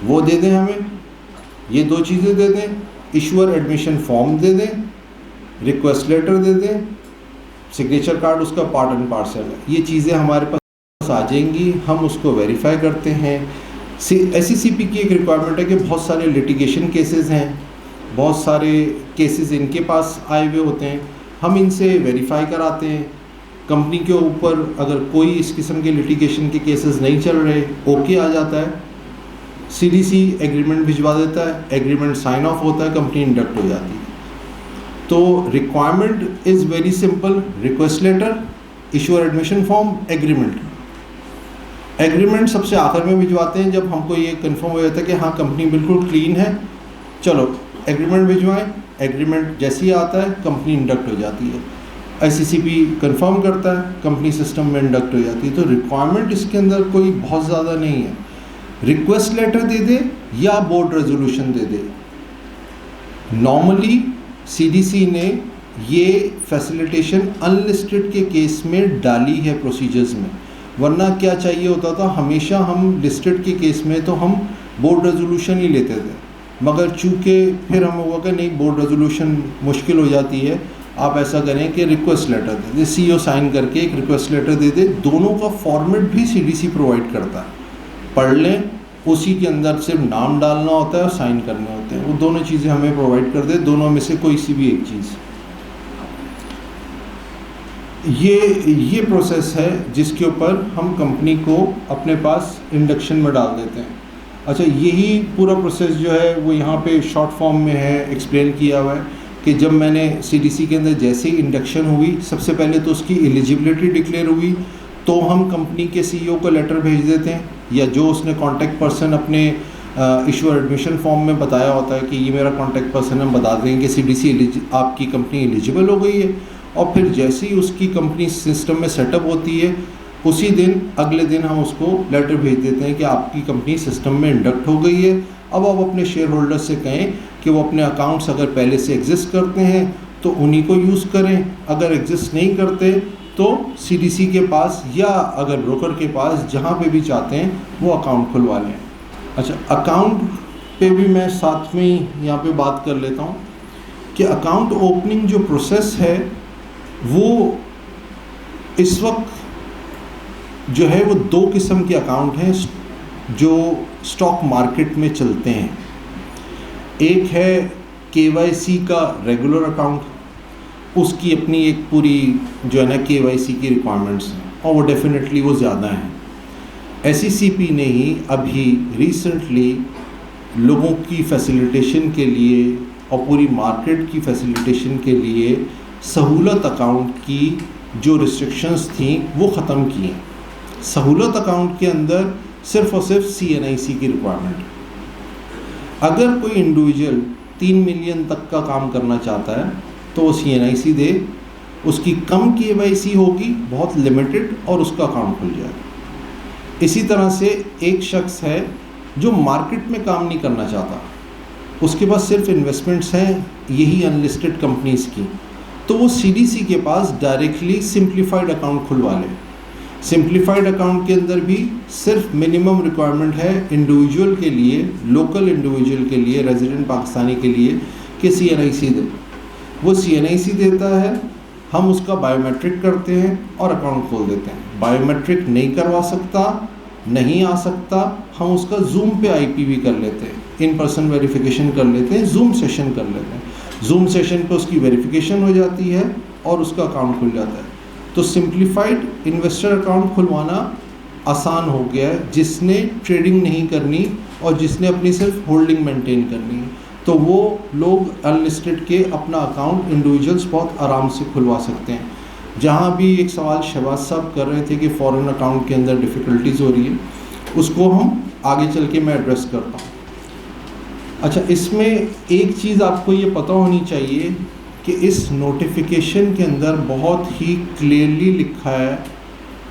वो दे दें हमें, ये 2 चीज़ें दे दें, इशूअर एडमिशन फॉर्म दे दें, रिक्वेस्ट लेटर दे दें, सिग्नेचर कार्ड उसका पार्ट एंड पार्सल है। ये चीज़ें हमारे पास आ जाएंगी, हम उसको वेरीफाई करते हैं। SECP की एक रिक्वायरमेंट है कि बहुत सारे लिटिगेशन केसेस हैं, बहुत सारे केसेस इनके पास आए हुए होते हैं, हम इनसे वेरीफाई कराते हैं। कंपनी के ऊपर अगर कोई इस किस्म के लिटिगेशन के केसेस नहीं चल रहे, ओके आ जाता है, CDC एग्रीमेंट भिजवा देता है, एग्रीमेंट साइन ऑफ होता है, कंपनी इंडक्ट हो जाती है। तो requirement is very simple, request letter, issuer admission form, agreement. Agreement सबसे आखिर में भिजवाते हैं जब हमको ये कंफर्म हो जाता है कि हाँ कंपनी बिल्कुल क्लीन है, चलो एग्रीमेंट भिजवाएं। एग्रीमेंट जैसे ही आता है कंपनी इंडक्ट हो जाती है, SECP कंफर्म करता है, कंपनी सिस्टम में इंडक्ट हो जाती है। तो रिक्वायरमेंट इसके अंदर कोई बहुत ज़्यादा नहीं है, रिक्वेस्ट लेटर दे दे या बोर्ड रेजोल्यूशन दे दे। नॉर्मली CDC ने ये फैसिलिटेशन अनलिस्टेड के केस में डाली है प्रोसीजर्स में, वरना क्या चाहिए होता था, हमेशा हम लिस्टेड के केस में तो हम बोर्ड रेजोल्यूशन ही लेते थे, मगर चूँकि फिर हम हुआ कि नहीं बोर्ड रेजोल्यूशन मुश्किल हो जाती है, आप ऐसा करें कि रिक्वेस्ट लेटर दे दे, CEO साइन करके एक रिक्वेस्ट लेटर दे दे। दोनों का फॉर्मेट भी CDC प्रोवाइड करता है, पढ़ लें, उसी के अंदर सिर्फ नाम डालना होता है और साइन करने होते हैं, वो दोनों चीज़ें हमें प्रोवाइड कर दे, दोनों में से कोई सी भी एक चीज़। ये प्रोसेस है जिसके ऊपर हम कंपनी को अपने पास इंडक्शन में डाल देते हैं। अच्छा, यही पूरा प्रोसेस जो है वो यहाँ पे शॉर्ट फॉर्म में है, एक्सप्लेन किया हुआ है कि जब मैंने CDC के अंदर जैसे ही इंडक्शन हुई, सबसे पहले तो उसकी एलिजिबिलिटी डिक्लेयर हुई, तो हम कंपनी के CEO को लेटर भेज देते हैं, या जो उसने कॉन्टैक्ट पर्सन अपने इशूअर एडमिशन फॉर्म में बताया होता है कि ये मेरा कॉन्टैक्ट पर्सन, हम बता देंगे कि CDC आपकी कंपनी एलिजिबल हो गई है। और फिर जैसे ही उसकी कंपनी सिस्टम में सेटअप होती है, उसी दिन अगले दिन हम उसको लेटर भेज देते हैं कि आपकी कंपनी सिस्टम में इंडक्ट हो गई है। अब आप अपने शेयर होल्डर से कहें कि वो अपने अकाउंट्स अगर पहले से एग्जिस्ट करते हैं तो उन्हीं को यूज़ करें, अगर एग्जिस्ट नहीं करते तो CDC के पास या अगर ब्रोकर के पास जहाँ पे भी चाहते हैं वो अकाउंट खुलवा लें। अच्छा, अकाउंट पे भी मैं साथ में ही यहाँ पे बात कर लेता हूँ कि अकाउंट ओपनिंग जो प्रोसेस है वो इस वक्त जो है वो 2 किस्म के अकाउंट हैं जो स्टॉक मार्केट में चलते हैं। एक है KYC का रेगुलर अकाउंट, उसकी अपनी एक पूरी जो है ना KYC की रिक्वायरमेंट्स हैं और वो डेफिनेटली वो ज़्यादा हैं। SECP ने ही अभी रिसेंटली लोगों की फैसिलिटेशन के लिए और पूरी मार्केट की फैसिलिटेशन के लिए सहूलत अकाउंट की जो रिस्ट्रिक्शंस थी वो ख़त्म की हैं। सहूलत अकाउंट के अंदर सिर्फ़ और सिर्फ CNIC की रिक्वायरमेंट है। अगर कोई इंडिविजुअल 3 मिलियन तक का काम करना चाहता है तो वो CNIC दे, उसकी कम KYC होगी, बहुत लिमिटेड, और उसका अकाउंट खुल जाएगा। इसी तरह से एक शख्स है जो मार्केट में काम नहीं करना चाहता, उसके पास सिर्फ इन्वेस्टमेंट्स हैं यही अनलिस्टेड कंपनीज़ की, तो वो CDC के पास डायरेक्टली सिंप्लीफाइड अकाउंट खुलवा ले। सिंप्लीफाइड अकाउंट के अंदर भी सिर्फ मिनिमम रिक्वायरमेंट है इंडिविजुअल के लिए, लोकल इंडिविजुअल के लिए, रेजिडेंट पाकिस्तानी के लिए कि CNIC दे। वो CNIC देता है, हम उसका बायोमेट्रिक करते हैं और अकाउंट खोल देते हैं। बायोमेट्रिक नहीं करवा सकता, नहीं आ सकता, हम उसका जूम पे IP भी कर लेते हैं, इन पर्सन वेरिफिकेशन कर लेते हैं, जूम सेशन कर लेते हैं। जूम सेशन पे उसकी वेरिफिकेशन हो जाती है और उसका अकाउंट खुल जाता है। तो सिंप्लीफाइड इन्वेस्टर अकाउंट खुलवाना आसान हो गया है, जिसने ट्रेडिंग नहीं करनी और जिसने अपनी सिर्फ होल्डिंग मेंटेन करनी है, तो वो लोग अनलिस्टेड के अपना अकाउंट इंडिविजुअल्स बहुत आराम से खुलवा सकते हैं। जहाँ भी एक सवाल शहबाज साहब कर रहे थे कि फॉरेन अकाउंट के अंदर डिफ़िकल्टीज़ हो रही है, उसको हम आगे चल के मैं एड्रेस करता हूँ। अच्छा, इसमें एक चीज़ आपको ये पता होनी चाहिए कि इस नोटिफिकेशन के अंदर बहुत ही क्लियरली लिखा है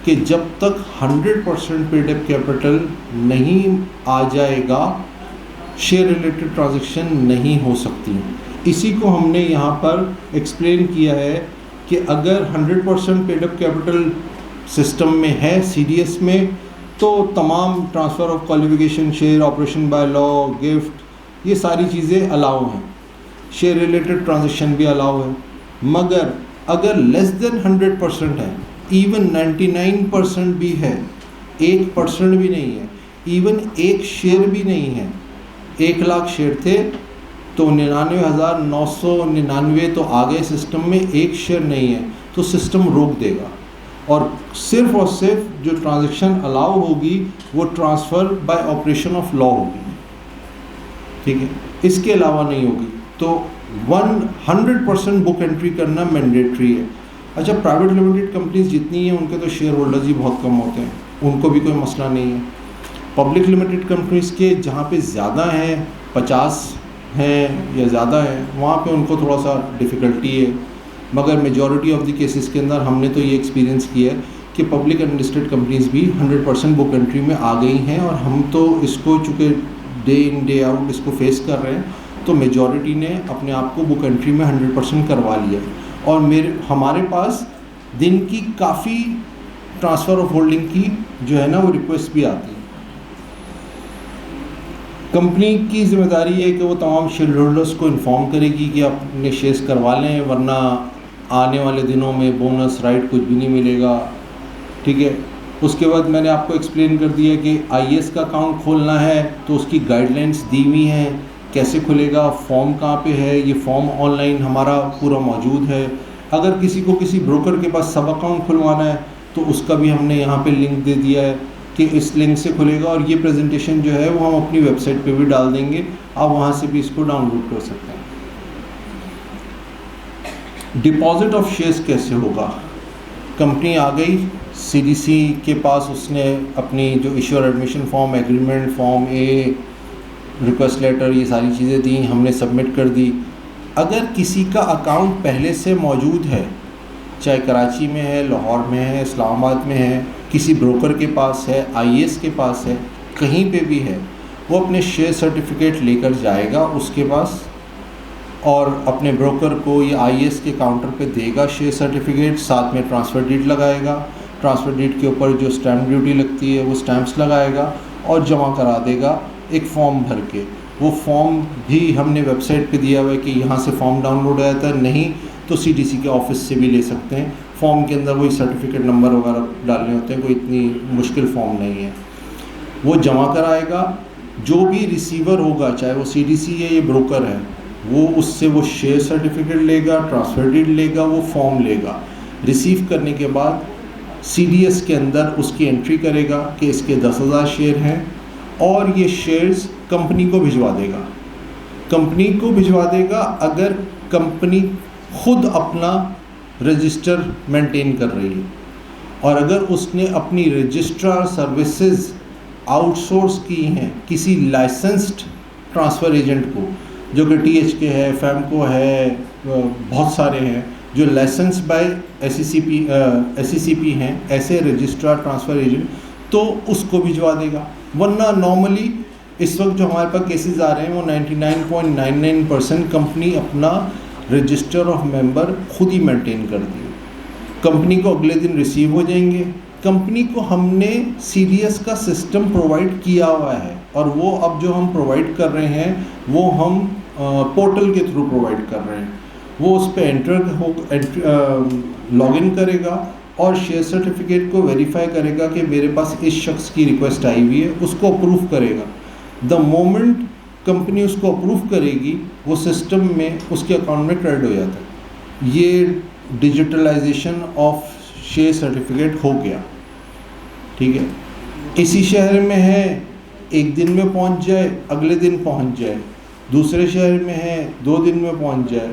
कि जब तक 100% पेड अप कैपिटल नहीं आ जाएगा, शेयर रिलेटेड ट्रांजैक्शन नहीं हो सकती। इसी को हमने यहाँ पर एक्सप्लेन किया है कि अगर 100% पेड अप कैपिटल सिस्टम में है CDS में, तो तमाम transfer of qualification share, operation by law, gift, ये सारी चीज़ें अलाउ हैं। शेयर रिलेटेड ट्रांजैक्शन भी अलाउ है। मगर अगर लेस देन 100% है, इवन 99% भी है, 1% भी नहीं है, इवन एक शेयर भी नहीं है, 1 लाख शेयर थे तो 99,999 तो आ गए सिस्टम में, एक शेयर नहीं है तो सिस्टम रोक देगा और सिर्फ जो ट्रांजैक्शन अलाउ होगी वो transfer bye operation of law होगी, ठीक है, इसके अलावा नहीं होगी। तो 100% बुक एंट्री करना मैंडेटरी है। अच्छा, प्राइवेट लिमिटेड कंपनीज जितनी हैं उनके तो शेयर होल्डर्स ही बहुत कम होते हैं, उनको भी कोई मसला नहीं है। पब्लिक लिमिटेड कंपनीज के जहाँ पे ज़्यादा हैं, 50 हैं या ज़्यादा हैं, वहाँ पे उनको थोड़ा सा डिफ़िकल्टी है। मगर मेजॉरिटी ऑफ द केसेस के अंदर हमने तो ये एक्सपीरियंस किया है कि पब्लिक अनलिस्टेड कंपनीज भी 100% बुक एंट्री में आ गई हैं और हम तो इसको चूँकि डे इन डे आउट इसको फेस कर रहे हैं, तो मेजॉरिटी ने अपने आप को बुक एंट्री में 100% करवा लिया। और हमारे पास दिन की काफ़ी ट्रांसफ़र ऑफ होल्डिंग की जो है ना वो रिक्वेस्ट भी आती है। कंपनी की जिम्मेदारी है कि वो तमाम शेयर होल्डर्स को इन्फॉर्म करेगी कि आप अपने शेयर्स करवा लें, वरना आने वाले दिनों में बोनस राइट कुछ भी नहीं मिलेगा, ठीक है। उसके बाद मैंने आपको एक्सप्लेन कर दिया कि IAS का अकाउंट खोलना है तो उसकी गाइडलाइंस दी हुई हैं, कैसे खुलेगा, फॉर्म कहाँ पे है, ये फॉर्म ऑनलाइन हमारा पूरा मौजूद है। अगर किसी को किसी ब्रोकर के पास सब अकाउंट खुलवाना है तो उसका भी हमने यहाँ पे लिंक दे दिया है कि इस लिंक से खुलेगा, और ये प्रेजेंटेशन जो है वो हम अपनी वेबसाइट पे भी डाल देंगे, आप वहाँ से भी इसको डाउनलोड कर सकते हैं। डिपॉजिट ऑफ शेयर्स कैसे होगा? कंपनी आ गई CDC के पास, उसने अपनी जो issuer admission form, agreement form A, request letter, ये सारी चीज़ें दी, हमने सबमिट कर दी। अगर किसी का अकाउंट पहले से मौजूद है, चाहे कराची में है, लाहौर में है, इस्लामाबाद में है, किसी ब्रोकर के पास है, IAS के पास है, कहीं पे भी है, वो अपने शेयर सर्टिफिकेट लेकर जाएगा उसके पास और अपने ब्रोकर को या IAS के काउंटर पे देगा शेयर सर्टिफिकेट, साथ में ट्रांसफ़र डीड लगाएगा। ट्रांसफ़र डीड के ऊपर जो स्टैम्प ड्यूटी लगती है वो स्टैम्प्स लगाएगा और जमा करा देगा एक फ़ॉर्म भर के। वो फॉर्म भी हमने वेबसाइट पे दिया हुआ है कि यहाँ से फॉर्म डाउनलोड हो जाता है, नहीं तो CDC के ऑफिस से भी ले सकते हैं। फॉर्म के अंदर वही सर्टिफिकेट नंबर वगैरह डालने होते हैं, कोई इतनी मुश्किल फॉर्म नहीं है। वो जमा कराएगा, जो भी रिसीवर होगा, चाहे वो CDC है या ब्रोकर है, वो उससे वो शेयर सर्टिफिकेट लेगा, ट्रांसफ़र डीड लेगा, वो फॉर्म लेगा। रिसीव करने के बाद CDS के अंदर उसकी एंट्री करेगा कि इसके 10,000 शेयर हैं और ये शेयर्स कंपनी को भिजवा देगा। कंपनी को भिजवा देगा अगर कंपनी खुद अपना रजिस्टर मेंटेन कर रही है, और अगर उसने अपनी रजिस्ट्रार सर्विसेज आउटसोर्स की हैं किसी लाइसेंस्ड ट्रांसफ़र एजेंट को, जो कि THK है, फैमको है, बहुत सारे हैं जो लाइसेंस बाय SECP हैं, ऐसे रजिस्ट्रार ट्रांसफ़र एजेंट, तो उसको भिजवा देगा। वरना नॉर्मली इस वक्त जो हमारे पास केसेस आ रहे हैं वो 99.99% कंपनी अपना रजिस्टर ऑफ मेंबर खुद ही मेंटेन करती है। कंपनी को अगले दिन रिसीव हो जाएंगे। कंपनी को हमने CDS का सिस्टम प्रोवाइड किया हुआ है, और वो अब जो हम प्रोवाइड कर रहे हैं वो हम पोर्टल के थ्रू प्रोवाइड कर रहे हैं। वो उस पर लॉगिन करेगा और शेयर सर्टिफिकेट को वेरीफाई करेगा कि मेरे पास इस शख्स की रिक्वेस्ट आई हुई है, उसको अप्रूव करेगा। द मोमेंट कंपनी उसको अप्रूव करेगी वो सिस्टम में उसके अकाउंट में क्रेडिट हो जाता है। ये डिजिटलाइजेशन ऑफ शेयर सर्टिफिकेट हो गया, ठीक है। इसी शहर में है, एक दिन में पहुंच जाए, अगले दिन पहुंच जाए, दूसरे शहर में है 2 दिन में पहुंच जाए,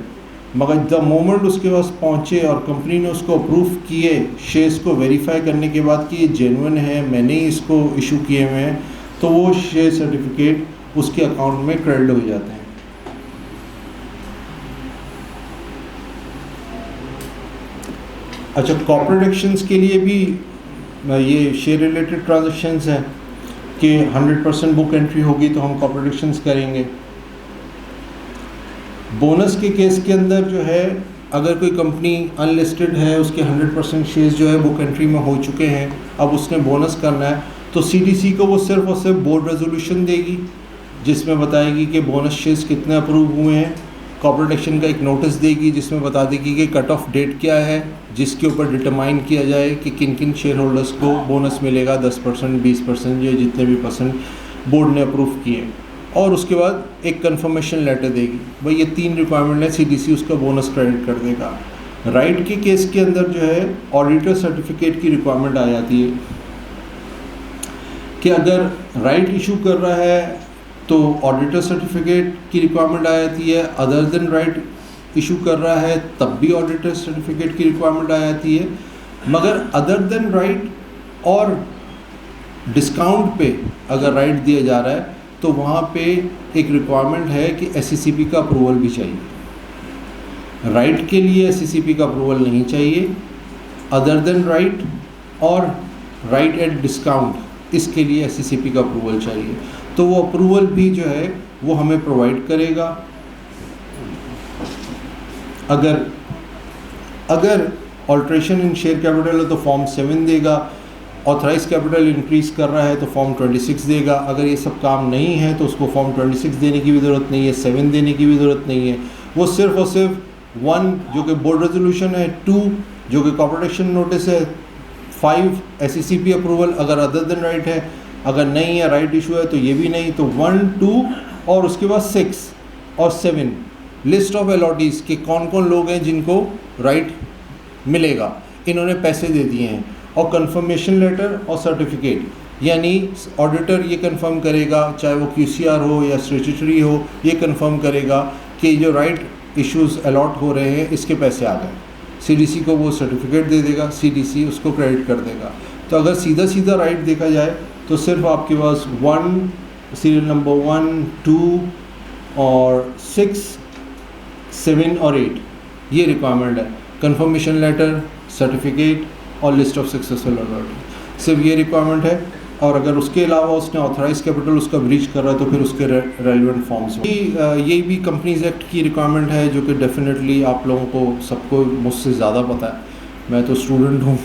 मगर द मोमेंट उसके पास पहुंचे और कंपनी ने उसको अप्रूव किए, शेयर्स को वेरीफाई करने के बाद कि ये जेन्युइन है, मैंने ही इसको इशू किए हुए हैं, तो वो शेयर सर्टिफिकेट उसके अकाउंट में क्रेडिट हो जाते हैं। अच्छा, कॉर्पोरेट एक्शंस के लिए भी ये शेयर रिलेटेड ट्रांजैक्शंस हैं कि 100% बुक एंट्री होगी तो हम कॉर्पोरेट एक्शंस करेंगे। बोनस के केस के अंदर जो है, अगर कोई कंपनी अनलिस्टेड है, उसके 100% शेयर्स जो है बुक एंट्री में हो चुके हैं, अब उसने बोनस करना है, तो सीडीसी को वो सिर्फ और सिर्फ बोर्ड रेजोल्यूशन देगी जिसमें बताएगी कि बोनस शेयर्स कितने अप्रूव हुए हैं। कॉर्पोरेट एक्शन का एक नोटिस देगी जिसमें बता देगी कि कट ऑफ डेट क्या है, जिसके ऊपर डिटरमाइन किया जाए कि किन किन शेयर होल्डर्स को बोनस मिलेगा, 10%, 20% या जितने भी परसेंट बोर्ड ने अप्रूव किए। और उसके बाद एक कंफर्मेशन लेटर देगी, भाई ये 3 रिक्वायरमेंट है, सीडीसी उसका बोनस क्रेडिट कर देगा। राइट के केस के अंदर जो है ऑडिटर सर्टिफिकेट की रिक्वायरमेंट आ जाती है कि अगर राइट इशू कर रहा है तो ऑडिटर सर्टिफिकेट की रिक्वायरमेंट आ जाती है, अदर देन राइट इशू कर रहा है तब भी ऑडिटर सर्टिफिकेट की रिक्वायरमेंट आ जाती है। मगर अदर देन राइट और डिस्काउंट पे अगर राइट दिया जा रहा है तो वहाँ पे एक रिक्वायरमेंट है कि एससीसीपी का अप्रूवल भी चाहिए। राइट के लिए एससीसीपी का अप्रूवल नहीं चाहिए, अदर देन राइट और राइट एट डिस्काउंट इसके लिए एससीसीपी का अप्रूवल चाहिए। तो वो अप्रूवल भी जो है वो हमें प्रोवाइड करेगा। अगर ऑल्ट्रेशन इन शेयर कैपिटल है तो फॉर्म 7 देगा, ऑथराइज कैपिटल इंक्रीज़ कर रहा है तो फॉर्म 26 देगा। अगर ये सब काम नहीं है तो उसको फॉर्म 26 देने की भी ज़रूरत नहीं है, 7 देने की भी ज़रूरत नहीं है। वो सिर्फ और सिर्फ 1 जो कि बोर्ड रेजोल्यूशन है, 2 जो कि कॉर्पोरेट एक्शन नोटिस है, 5 एससीसीपी अप्रूवल अगर अदर देन राइट है, अगर नहीं है राइट इशू है तो ये भी नहीं, तो 1, 2 और उसके बाद 6 और 7 लिस्ट ऑफ अलॉटीज़ के कौन कौन लोग हैं जिनको राइट मिलेगा, इन्होंने पैसे दे दिए हैं। और कंफर्मेशन लेटर और सर्टिफिकेट, यानी ऑडिटर ये कंफर्म करेगा, चाहे वो क्यूसीआर हो या स्टैट्यूटरी हो, ये कंफर्म करेगा कि जो राइट इश्यूज अलॉट हो रहे हैं इसके पैसे आ गए। सीडीसी को वो सर्टिफिकेट दे देगा, सीडीसी उसको क्रेडिट कर देगा। तो अगर सीधा सीधा राइट देखा जाए तो सिर्फ आपके पास 1 सीरियल नंबर 1, 2 और 6, 7 और 8 ये रिक्वायरमेंट है। कंफर्मेशन लेटर, सर्टिफिकेट और लिस्ट ऑफ सक्सेसफुल अलॉटी, सिर्फ ये रिक्वायरमेंट है। और अगर उसके अलावा उसने ऑथराइज कैपिटल उसका ब्रीच कर रहा है तो फिर उसके रेलिवेंट फॉर्म्स। ये भी कंपनीज एक्ट की रिक्वायरमेंट है जो कि डेफिनेटली आप लोगों को सबको मुझसे ज़्यादा पता है, मैं तो स्टूडेंट हूँ,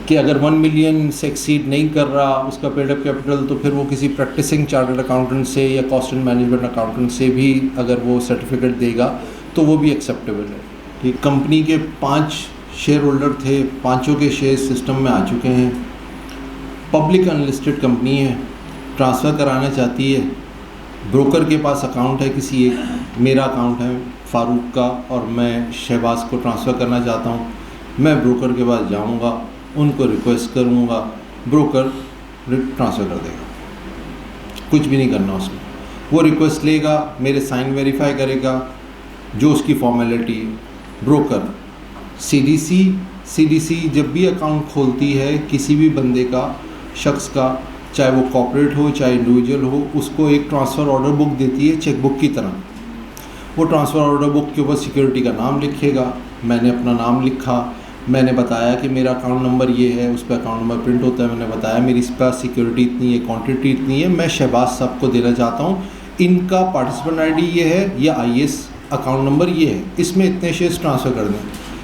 कि अगर 1 मिलियन से एक्सीड नहीं कर रहा उसका पेडअप कैपिटल तो फिर वो किसी प्रैक्टिसिंग चार्टर्ड अकाउंटेंट से या कॉस्ट एंड मैनेजमेंट अकाउंटेंट से भी अगर वो सर्टिफिकेट देगा तो वो भी एक्सेप्टेबल है। ठीक, कंपनी के 5 शेयर होल्डर थे, 5 के शेयर सिस्टम में आ चुके हैं। पब्लिक अनलिस्टेड कंपनी है, ट्रांसफ़र कराना चाहती है, ब्रोकर के पास अकाउंट है किसी एक, मेरा अकाउंट है फ़ारूक का और मैं शहबाज को ट्रांसफ़र करना चाहता हूँ। मैं ब्रोकर के पास जाऊँगा, उनको रिक्वेस्ट करूँगा, ब्रोकर ट्रांसफ़र कर देगा, कुछ भी नहीं करना उसमें। वो रिक्वेस्ट लेगा, मेरे साइन वेरीफाई करेगा, जो उसकी फॉर्मेलिटी है। ब्रोकर सीडीसी जब भी अकाउंट खोलती है किसी भी बंदे का, शख्स का, चाहे वो कॉर्पोरेट हो चाहे इंडिविजुअल हो, उसको एक ट्रांसफ़र ऑर्डर बुक देती है चेकबुक की तरह। वो ट्रांसफ़र ऑर्डर बुक के ऊपर सिक्योरिटी का नाम लिखेगा, मैंने अपना नाम लिखा, मैंने बताया कि मेरा अकाउंट नंबर ये है, उस पर अकाउंट नंबर प्रिंट होता है, मैंने बताया मेरी इस पर सिक्योरिटी इतनी है, क्वांटिटी इतनी है, मैं शहबाज साहब को देना चाहता हूँ, इनका पार्टिसिपेंट आईडी ये है या आईएस अकाउंट नंबर ये है, इसमें इतने शेयर्स ट्रांसफ़र कर दें।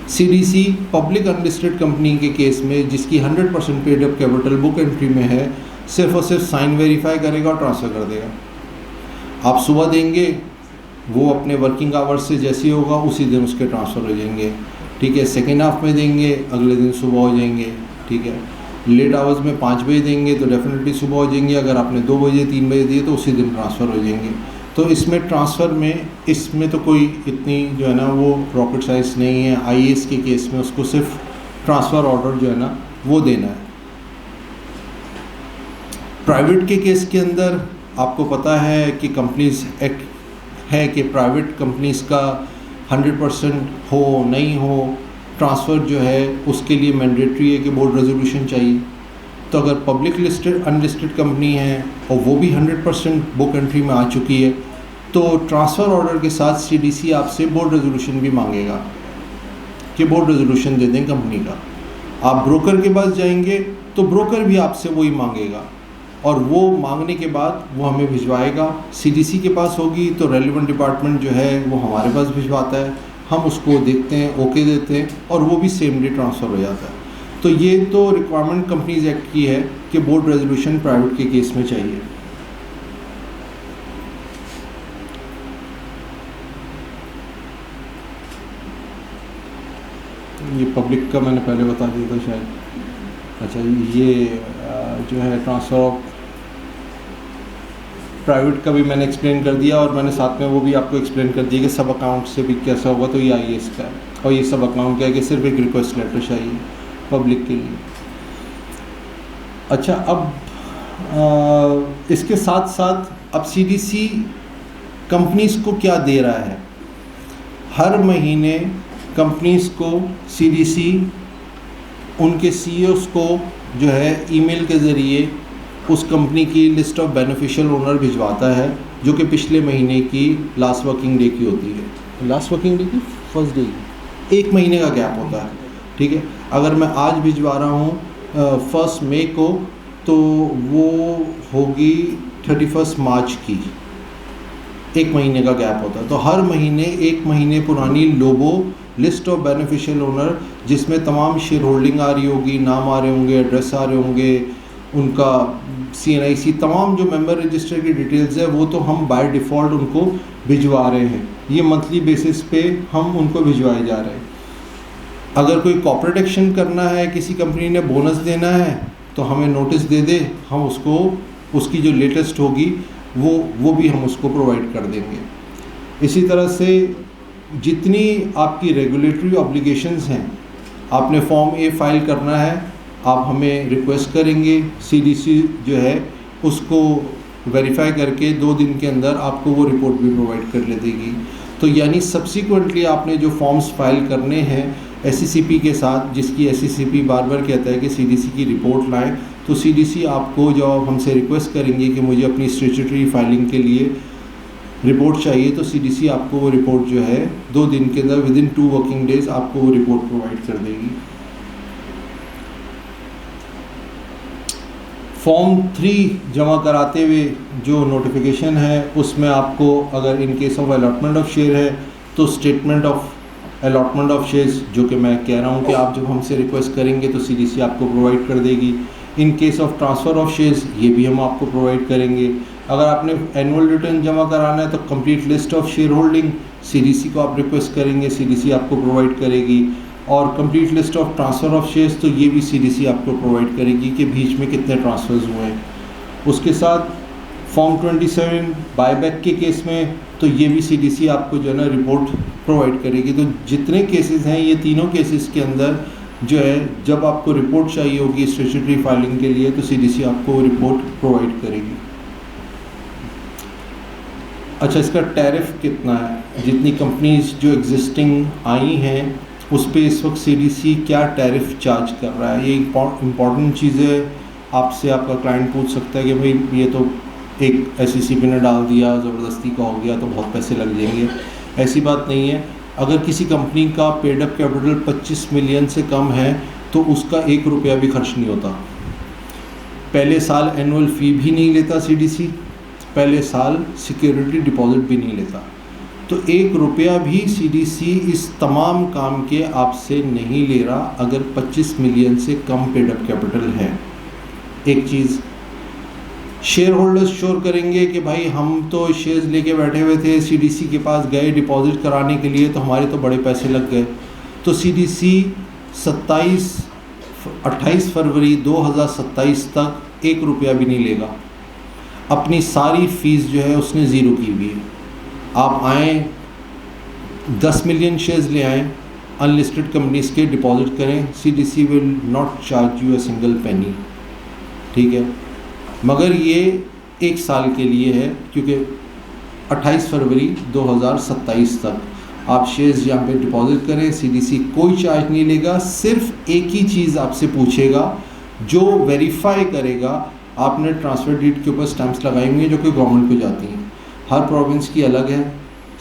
सीडीसी पब्लिक अनलिस्टेड कंपनी के केस में जिसकी 100% paid up capital book entry में है, सिर्फ और सिर्फ साइन वेरीफाई करेगा और ट्रांसफ़र कर देगा। आप सुबह देंगे, वो अपने वर्किंग आवर्स से जैसे होगा उसी दिन उसके ट्रांसफ़र हो जाएंगे। ठीक है, सेकेंड हाफ में देंगे, अगले दिन सुबह हो जाएंगे। ठीक है, लेट आवर्स में 5 बजे देंगे तो डेफिनेटली सुबह हो जाएंगे, अगर आपने 2 बजे 3 बजे दिए तो उसी दिन ट्रांसफ़र हो जाएंगे। तो इसमें ट्रांसफ़र में इसमें तो कोई इतनी जो है ना वो रॉकेट साइंस नहीं है। IAS के केस में उसको सिर्फ ट्रांसफ़र ऑर्डर जो है ना वो देना है। प्राइवेट के केस के अंदर आपको पता है कि कंपनीज एक्ट है कि प्राइवेट कंपनीज का 100% हो नहीं हो ट्रांसफ़र जो है उसके लिए मैंडेटरी है कि बोर्ड रेजोल्यूशन चाहिए। तो अगर पब्लिक लिस्टेड अनलिस्टेड कंपनी है और वो भी 100% बुक एंट्री में आ चुकी है तो ट्रांसफ़र ऑर्डर के साथ CDC आपसे बोर्ड रेजोल्यूशन भी मांगेगा कि बोर्ड रेजोल्यूशन दे दें कंपनी का। आप ब्रोकर के पास जाएंगे तो ब्रोकर भी आपसे वही मांगेगा और वो मांगने के बाद वो हमें भिजवाएगा। CDC के पास होगी तो रेलिवेंट डिपार्टमेंट जो है वो हमारे पास भिजवाता है, हम उसको देखते हैं, ओके देते हैं और वो भी सेम डे ट्रांसफ़र हो जाता है। तो ये तो रिक्वायरमेंट कंपनीज एक्ट की है कि बोर्ड रेजोल्यूशन प्राइवेट के केस में चाहिए। ये पब्लिक का मैंने पहले बता दिया था शायद। अच्छा, ये जो है ट्रांसफ़र ऑफ प्राइवेट का भी मैंने एक्सप्लेन कर दिया और मैंने साथ में वो भी आपको एक्सप्लेन कर दिया कि सब अकाउंट से भी कैसा होगा। तो ये IAS का है और ये सब अकाउंट क्या है कि सिर्फ एक रिक्वेस्ट लेटर चाहिए पब्लिक के लिए। अच्छा, अब इसके साथ साथ अब CDC कंपनीज़ को क्या दे रहा है। हर महीने कंपनीज़ को CDC उनके CEOs को जो है ईमेल के ज़रिए उस कंपनी की लिस्ट ऑफ बेनिफिशियल ओनर भिजवाता है जो कि पिछले महीने की लास्ट वर्किंग डे की होती है। लास्ट वर्किंग डे की फर्स्ट डे, 1 महीने का गैप होता है। ठीक है, अगर मैं आज भिजवा रहा हूँ 1 मई को तो वो होगी 31 मार्च की, 1 महीने का गैप होता है। तो हर महीने 1 महीने पुरानी लोगो लिस्ट ऑफ बेनिफिशियल ओनर जिसमें तमाम शेयर होल्डिंग आ रही होगी, नाम आ रहे होंगे, एड्रेस आ रहे होंगे, उनका CNIC, तमाम जो मेंबर रजिस्टर की डिटेल्स है वो तो हम बाय डिफ़ॉल्ट उनको भिजवा रहे हैं। ये मंथली बेसिस पे हम उनको भिजवाए जा रहे हैं। अगर कोई कॉर्पोरेट एक्शन करना है, किसी कंपनी ने बोनस देना है तो हमें नोटिस दे दे, हम उसको उसकी जो लेटेस्ट होगी वो भी हम उसको प्रोवाइड कर देंगे। इसी तरह से जितनी आपकी रेगुलेटरी ऑब्लिगेशंस हैं, आपने फॉर्म A फाइल करना है, आप हमें रिक्वेस्ट करेंगे, CDC जो है उसको वेरीफाई करके 2 दिन के अंदर आपको वो रिपोर्ट भी प्रोवाइड कर ले देगी। तो यानी सब्सिक्वेंटली आपने जो फॉर्म्स फाइल करने हैं SCCP के साथ, जिसकी SCCP बार बार कहता है कि CDC की रिपोर्ट लाएं, तो CDC आपको जब हमसे रिक्वेस्ट करेंगे कि मुझे अपनी स्टैट्यूटरी फाइलिंग के लिए रिपोर्ट चाहिए तो CDC आपको वो रिपोर्ट जो है 2 दिन के अंदर विदिन 2 वर्किंग डेज आपको वो रिपोर्ट प्रोवाइड कर देगी। फॉर्म 3 जमा कराते हुए जो नोटिफिकेशन है उसमें आपको अगर in case of allotment of share है तो statement of allotment of shares, जो कि मैं कह रहा हूँ कि आप जब हमसे रिक्वेस्ट करेंगे तो CDC आपको प्रोवाइड कर देगी। In case of transfer of shares ये भी हम आपको प्रोवाइड करेंगे। अगर आपने एनुअल रिटर्न जमा कराना है तो complete list of share holding CDC को आप रिक्वेस्ट करेंगे, CDC आपको प्रोवाइड करेगी। और complete list of transfer of shares तो ये भी CDC आपको प्रोवाइड करेगी कि बीच में कितने ट्रांसफ़र्स हुए हैं। उसके साथ फॉर्म 27 बायबैक के केस में तो ये भी CDC आपको जो है ना रिपोर्ट प्रोवाइड करेगी। तो जितने केसेस हैं ये तीनों केसेस के अंदर जो है जब आपको रिपोर्ट चाहिए होगी स्टैट्यूटरी फाइलिंग के लिए तो CDC आपको वो रिपोर्ट प्रोवाइड करेगी। अच्छा, इसका टैरिफ कितना है? जितनी कंपनीज जो एग्जिस्टिंग आई हैं उस पर इस वक्त CDC क्या टैरिफ चार्ज कर रहा है? ये इम्पॉर्टेंट चीज़ है। आपसे आपका क्लाइंट पूछ सकता है कि भाई ये तो एक SCCP ने डाल दिया, ज़बरदस्ती का हो गया तो बहुत पैसे लग जाएंगे। ऐसी बात नहीं है। अगर किसी कंपनी का पेड अप कैपिटल 25 मिलियन से कम है तो उसका 1 रुपया भी खर्च नहीं होता। पहले साल एनुअल फ़ी भी नहीं लेता CDC, पहले साल सिक्योरिटी डिपॉजिट भी नहीं लेता। तो 1 रुपया भी CDC इस तमाम काम के आपसे नहीं ले रहा अगर 25 मिलियन से कम पेड अप कैपिटल है। एक चीज़ शेयर होल्डर्स श्योर करेंगे कि भाई हम तो शेयर्स लेके बैठे हुए थे, CDC के पास गए डिपॉजिट कराने के लिए तो हमारे तो बड़े पैसे लग गए। तो CDC 27 28 फरवरी 2027 तक 1 रुपया भी नहीं लेगा। अपनी सारी फीस जो है उसने ज़ीरो की हुई है। आप आएँ, 10 मिलियन शेयर्स ले आएँ, अनलिस्टेड कंपनीज़ के डिपॉजिट करें, CDC will not charge you a single penny, ठीक है। मगर ये 1 साल के लिए है, क्योंकि 28 फरवरी 2027 तक आप शेयर्स यहाँ पे डिपॉजिट करें, CDC कोई चार्ज नहीं लेगा। सिर्फ एक ही चीज़ आपसे पूछेगा, जो वेरीफाई करेगा आपने ट्रांसफ़र डीड के ऊपर स्टैंप्स लगाई हुई हैं जो कि गवर्नमेंट को जाती हैं। हर प्रोविंस की अलग है,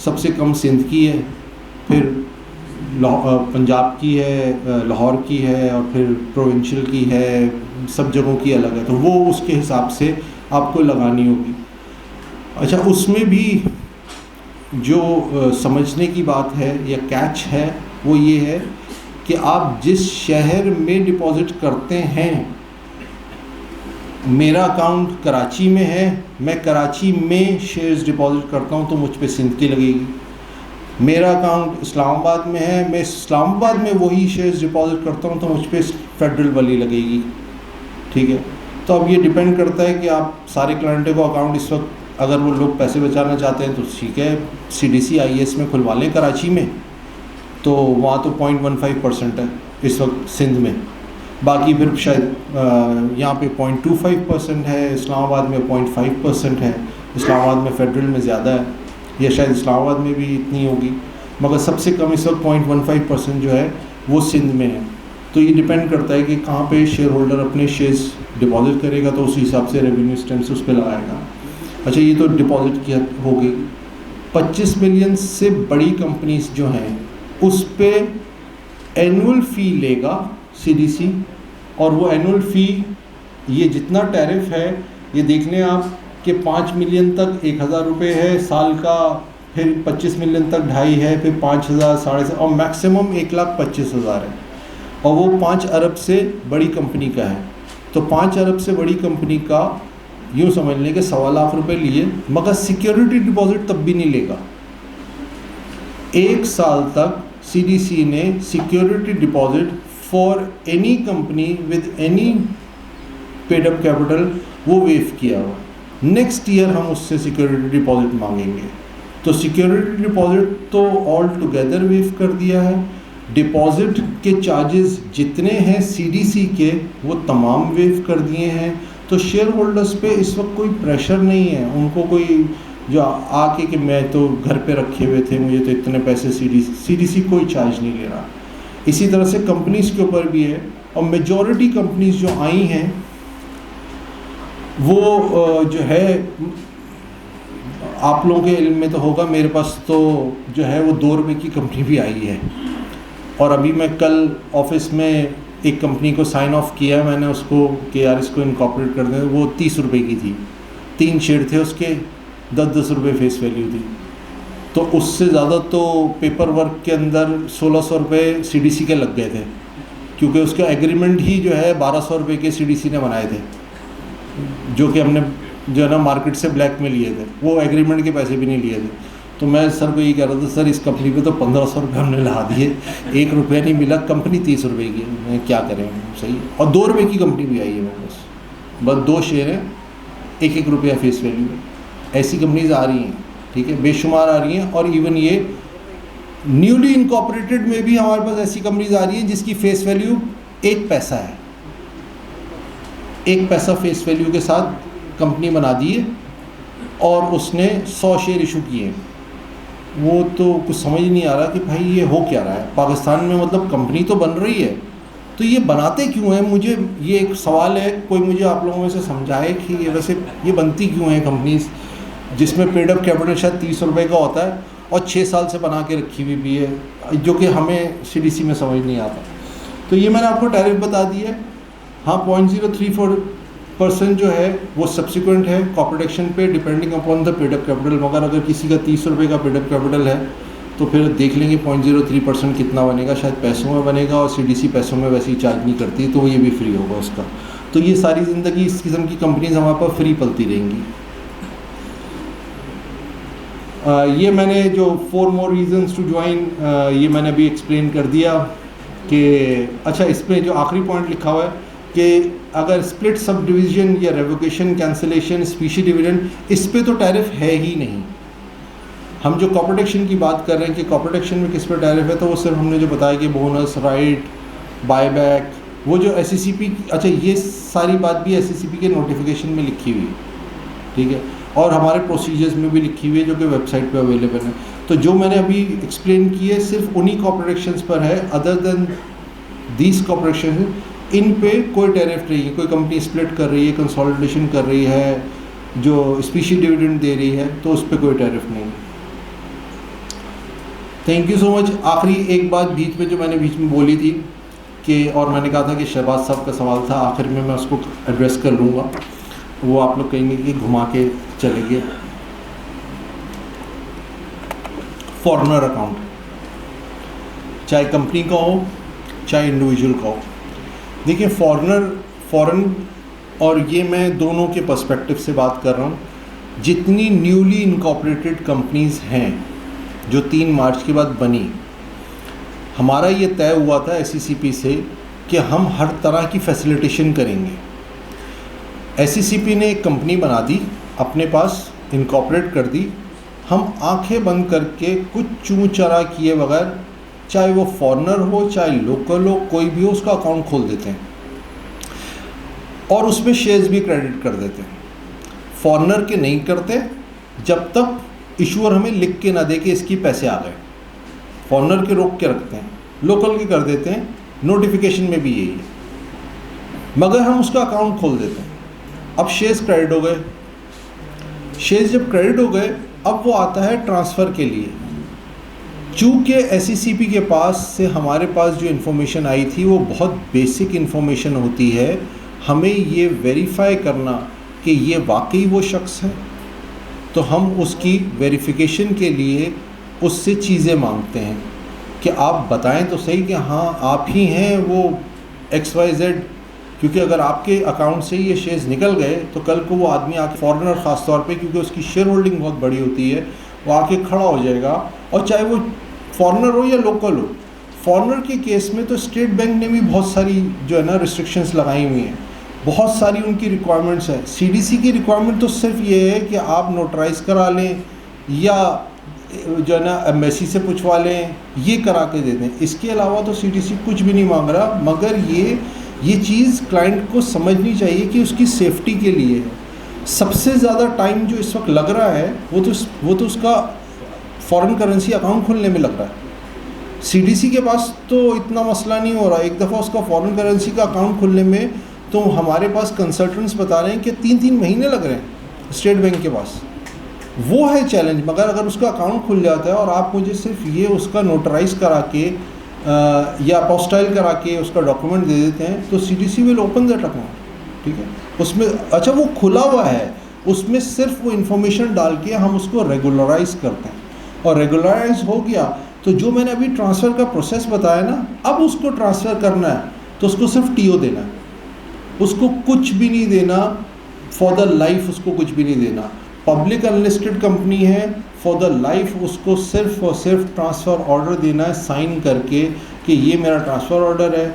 सबसे कम सिंध की है, फिर पंजाब की है, लाहौर की है, और फिर प्रोविंशियल की है, सब जगहों की अलग है, तो वो उसके हिसाब से आपको लगानी होगी। अच्छा, उसमें भी जो समझने की बात है या कैच है वो ये है कि आप जिस शहर में डिपॉजिट करते हैं, मेरा अकाउंट कराची में है, मैं कराची में शेयर्स डिपॉजिट करता हूँ तो मुझ पे सिंध की लगेगी। मेरा अकाउंट इस्लामाबाद में है, मैं इस्लामाबाद में वही शेयर्स डिपॉजिट करता हूँ तो मुझ पे फेडरल वाली लगेगी, ठीक है। तो अब ये डिपेंड करता है कि आप सारे क्लाइंटों को अकाउंट इस वक्त, अगर वो लोग पैसे बचाना चाहते हैं तो ठीक है, CDC IAS में खुलवा लें कराची में, तो वहाँ तो 0.15% है इस वक्त सिंध में। बाकी फिर शायद यहाँ पे 0.25% है, इस्लामाबाद में 0.5% है, इस्लामाबाद में फेडरल में ज़्यादा है, या शायद इस्लामाबाद में भी इतनी होगी, मगर सबसे कम इस वक्त 0.15% जो है वो सिंध में है। तो ये डिपेंड करता है कि कहाँ पे शेयर होल्डर अपने शेयर्स डिपॉजिट करेगा, तो उस हिसाब से रेवेन्यू स्टैम्प्स उस पर लगाएगा। अच्छा, ये तो डिपॉजिट की हो गई। 25 मिलियन से बड़ी कंपनीज जो हैं उस पर एनुअल फ़ी लेगा CDC, और वो एनुअल फ़ी, ये जितना टैरिफ है ये देख लें आप कि 5 मिलियन तक 1000 रुपये है साल का, फिर 25 मिलियन तक 2.5 है, फिर 5000, 7.5, और मैक्सिमम 1,25,000 है, और वो 5 अरब से बड़ी कंपनी का है। तो 5 अरब से बड़ी कंपनी का यूँ समझ लें कि 1.25 लाख रुपये लिए, मगर सिक्योरिटी डिपॉजिट तब भी नहीं लेगा। 1 साल तक CDC ने security deposit for any company with any paid up capital वो वेव किया हुआ। नेक्स्ट ईयर हम उससे सिक्योरिटी डिपॉजिट मांगेंगे, तो सिक्योरिटी डिपॉजिट तो ऑल टुगेदर वेव कर दिया है। डिपॉजिट के चार्जेस जितने हैं CDC के वो तमाम वेव कर दिए हैं। तो शेयर होल्डर्स पे इस वक्त कोई प्रेशर नहीं है, उनको कोई जो आके कि मैं तो घर पे रखे हुए थे, मुझे तो इतने पैसे CDC कोई चार्ज नहीं ले रहा। इसी तरह से कंपनीज़ के ऊपर भी है, और मेजॉरिटी कंपनीज़ जो आई हैं वो जो है, आप लोगों के इल्म में तो होगा, मेरे पास तो जो है वो 2 रुपये की कंपनी भी आई है। और अभी मैं कल ऑफिस में एक कंपनी को साइन ऑफ किया मैंने उसको कि यार इसको इनकॉर्पोरेट कर दें, वो 30 रुपये की थी, 3 शेयर थे उसके, 10-10 रुपये फेस वैल्यू थी। तो उससे ज़्यादा तो पेपर वर्क के अंदर 1600 रुपये CDC के लग गए थे, क्योंकि उसके एग्रीमेंट ही जो है 1200 रुपये के CDC ने बनाए थे, जो कि हमने जो है ना मार्केट से ब्लैक में लिए थे, वो एग्रीमेंट के पैसे भी नहीं लिए थे। तो मैं सर को ये कह रहा था, सर इस कंपनी पे तो 1500 रुपये हमने लगा दिए, 1 रुपया नहीं मिला, कंपनी 30 रुपये की है, मैं क्या करें, सही। और 2 रुपये की कंपनी भी आई है मेरे पास, बस 2 शेयर हैं, 1-1 रुपया फेस वैल्यू है। ऐसी कंपनीज आ रही हैं, ठीक है, बेशुमार आ रही हैं। और इवन ये न्यूली इनकॉर्पोरेटेड में भी हमारे पास ऐसी कंपनीज आ रही हैं जिसकी फेस वैल्यू 1 पैसा है, 1 पैसा फेस वैल्यू के साथ कंपनी बना दी है, और उसने 100 शेयर इशू किए। वो तो कुछ समझ नहीं आ रहा कि भाई ये हो क्या रहा है पाकिस्तान में, मतलब कंपनी तो बन रही है, तो ये बनाते क्यों हैं? मुझे ये एक सवाल है, कोई मुझे आप लोगों में से समझाए कि ये वैसे ये बनती क्यों है कंपनीज जिसमें पेड अप कैपिटल शायद 30 रुपये का होता है और 6 साल से बना के रखी हुई भी है, जो कि हमें CDC में समझ नहीं आता। तो ये मैंने आपको टैरिफ बता दी है। हाँ, 0.034% जो है वो सब्सिक्वेंट है कॉर्पोरेट एक्शन पे, depending upon the paid up capital. मगर अगर किसी का 30 रुपये का पेड अप कैपिटल है तो फिर देख लेंगे 0.03% कितना बनेगा, शायद पैसों में बनेगा, और CDC पैसों में वैसे ही चार्ज नहीं करती, तो ये भी फ्री होगा उसका। तो ये सारी ज़िंदगी इस किस्म की कंपनीज हमारे पास फ्री पलती रहेंगी। ये मैंने जो 4 more reasons to join ये मैंने अभी एक्सप्लेन कर दिया। कि अच्छा, इसमें जो आखिरी पॉइंट लिखा हुआ है कि अगर स्प्लिट सब डिवीज़न या रेवोकेशन, कैंसिलेशन, स्पीशी डिविडेंड, इस पे तो टैरिफ है ही नहीं। हम जो कॉर्पोरेट एक्शन की बात कर रहे हैं कि कॉर्पोरेट एक्शन में किस पे टैरिफ है, तो वो सिर्फ हमने जो बताया कि बोनस, राइट, बायबैक, वो जो SECP, अच्छा ये सारी बात भी SECP के नोटिफिकेशन में लिखी हुई है, ठीक है, और हमारे प्रोसीजर्स में भी लिखी हुई है जो कि वेबसाइट पे अवेलेबल है। तो जो मैंने अभी एक्सप्लेन की है सिर्फ उन्हीं कॉर्पोरेट एक्शंस पर है, other than these corporate action in पे कोई टैरिफ नहीं है। कोई कंपनी स्प्लिट कर रही है, कंसोलिडेशन कर रही है, जो स्पीशी डिविडेंड दे रही है, तो उस पर कोई टैरिफ नहीं है। Thank you so much. आखिरी एक बात बीच में जो मैंने बीच में बोली थी कि, और मैंने कहा था कि शहबाज साहब का सवाल था, आखिर में मैं उसको एड्रेस कर लूँगा। वो आप लोग कहेंगे कि घुमा के चले गए। फॉरेनर अकाउंट, चाहे कंपनी का हो चाहे इंडिविजुअल का हो, देखिए फॉरेन, और ये मैं दोनों के पर्सपेक्टिव से बात कर रहा हूँ। जितनी न्यूली इनकॉर्पोरेटेड कंपनीज़ हैं जो 3 मार्च के बाद बनी, हमारा ये तय हुआ था SECP से कि हम हर तरह की फैसिलिटेशन करेंगे। SECP ने एक कंपनी बना दी, अपने पास इनकॉर्पोरेट कर दी, हम आंखें बंद करके कुछ चूं चरा किए बगैर, चाहे वो फॉरेनर हो चाहे लोकल हो, कोई भी हो, उसका अकाउंट खोल देते हैं और उसमें शेयर्स भी क्रेडिट कर देते हैं। फॉरेनर के नहीं करते जब तक इशूअर हमें लिख के ना दे कि इसकी पैसे आ गए। फॉरेनर के रोक के रखते हैं, लोकल के कर देते हैं, नोटिफिकेशन में भी यही है, मगर हम उसका अकाउंट खोल देते हैं। अब शेयर्स क्रेडिट हो गए, शेयर्स जब क्रेडिट हो गए, अब वो आता है ट्रांसफ़र के लिए। चूँकि SECP के पास से हमारे पास जो इन्फॉर्मेशन आई थी वो बहुत बेसिक इन्फॉर्मेशन होती है, हमें ये वेरीफाई करना कि ये वाकई वो शख्स है, तो हम उसकी वेरिफिकेशन के लिए उससे चीज़ें मांगते हैं कि आप बताएं तो सही कि हाँ आप ही हैं वो XYZ। क्योंकि अगर आपके अकाउंट से ये शेयर्स निकल गए तो कल को वो आदमी आके, फॉरेनर ख़ास तौर पे, क्योंकि उसकी शेयर होल्डिंग बहुत बड़ी होती है, वो आके खड़ा हो जाएगा। और चाहे वो फॉरेनर हो या लोकल हो, फॉरेनर के केस में तो स्टेट बैंक ने भी बहुत सारी जो है ना रिस्ट्रिक्शंस लगाई हुई हैं, बहुत सारी उनकी रिक्वायरमेंट्स है। CDC की रिक्वायरमेंट तो सिर्फ ये है कि आप नोटराइज करा लें या जो है ना एम्बेसी से पूछवा लें, ये करा के दे दें। इसके अलावा तो CDC कुछ भी नहीं मांग रहा, मगर ये चीज़ क्लाइंट को समझनी चाहिए कि उसकी सेफ्टी के लिए है। सबसे ज़्यादा टाइम जो इस वक्त लग रहा है वो तो उसका फॉरेन करेंसी अकाउंट खोलने में लग रहा है। CDC के पास तो इतना मसला नहीं हो रहा। एक दफ़ा उसका फॉरेन करेंसी का अकाउंट खोलने में तो हमारे पास कंसल्टेंट्स बता रहे हैं कि 3-3 महीने लग रहे हैं स्टेट बैंक के पास। वो है चैलेंज। मगर अगर उसका अकाउंट खुल जाता है और आप मुझे सिर्फ ये उसका नोटराइज करा के या अपोस्टाइल करा के उसका डॉक्यूमेंट दे देते हैं तो CDC will open that account, ठीक है। उसमें अच्छा वो खुला हुआ है, उसमें सिर्फ वो इन्फॉर्मेशन डाल के हम उसको रेगुलराइज करते हैं, और रेगुलराइज हो गया तो जो मैंने अभी ट्रांसफ़र का प्रोसेस बताया ना, अब उसको ट्रांसफ़र करना है तो उसको सिर्फ TO देना है, उसको कुछ भी नहीं देना फॉर द लाइफ, उसको कुछ भी नहीं देना। पब्लिक अनलिस्टेड कंपनी है, फॉर द लाइफ उसको सिर्फ और सिर्फ ट्रांसफ़र ऑर्डर देना है साइन करके कि ये मेरा ट्रांसफ़र ऑर्डर है,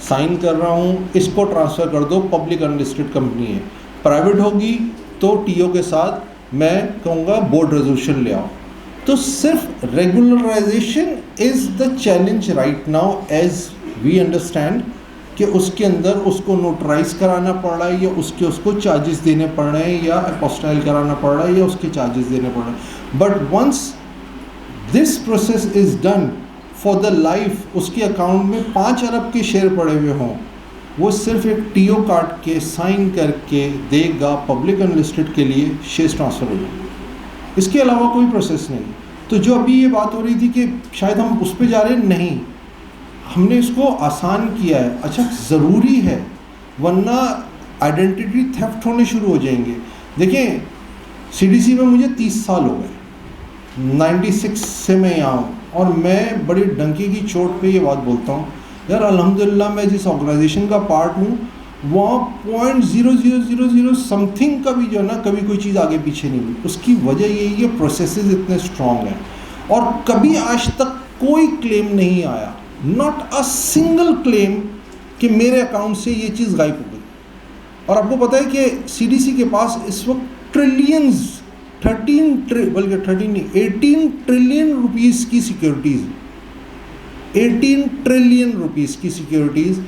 साइन कर रहा हूँ, इसको ट्रांसफ़र कर दो। पब्लिक अनलिस्टेड कंपनी है। प्राइवेट होगी तो TO के साथ मैं कहूँगा बोर्ड रेजोल्यूशन ले आओ। तो सिर्फ regularization is the challenge right now as we understand, कि उसके अंदर उसको नोटराइज कराना पड़ रहा है या उसको चार्जेस देने पड़ रहे हैं या अपोस्टाइल कराना पड़ रहा है या उसके चार्जेस देने पड़ रहे हैं। But once this process is done for the life, उसके अकाउंट में 5 अरब के शेयर पड़े हुए हों, वो सिर्फ एक TO काट के साइन करके देगा पब्लिक अनलिस्टेड के लिए, शेयर ट्रांसफ़र हो जाएगा। इसके अलावा कोई प्रोसेस नहीं। तो जो अभी ये बात हो रही थी कि शायद हम उस पर जा रहे हैं, नहीं, हमने इसको आसान किया है। अच्छा ज़रूरी है, वरना आइडेंटिटी थेफ्ट होने शुरू हो जाएंगे। देखिए CDC में मुझे 30 साल हो गए, 96 से मैं यहाँ हूँ, और मैं बड़ी डंकी की चोट पे ये बात बोलता हूँ यार, अल्हम्दुलिल्लाह मैं जिस ऑर्गेनाइजेशन का पार्ट हूँ वहाँ 0.0000 समथिंग का भी जो है ना कभी कोई चीज़ आगे पीछे नहीं हुई। उसकी वजह यही है प्रोसेसेस इतने स्ट्रॉन्ग हैं, और कभी आज तक कोई क्लेम नहीं आया, नॉट अ सिंगल क्लेम कि मेरे अकाउंट से ये चीज़ गायब हो गई। और आपको पता है कि CDC के पास इस वक्त ट्रिलियंस 18 ट्रिलियन रुपीस की सिक्योरिटीज़, 18 ट्रिलियन रुपीस की सिक्योरिटीज़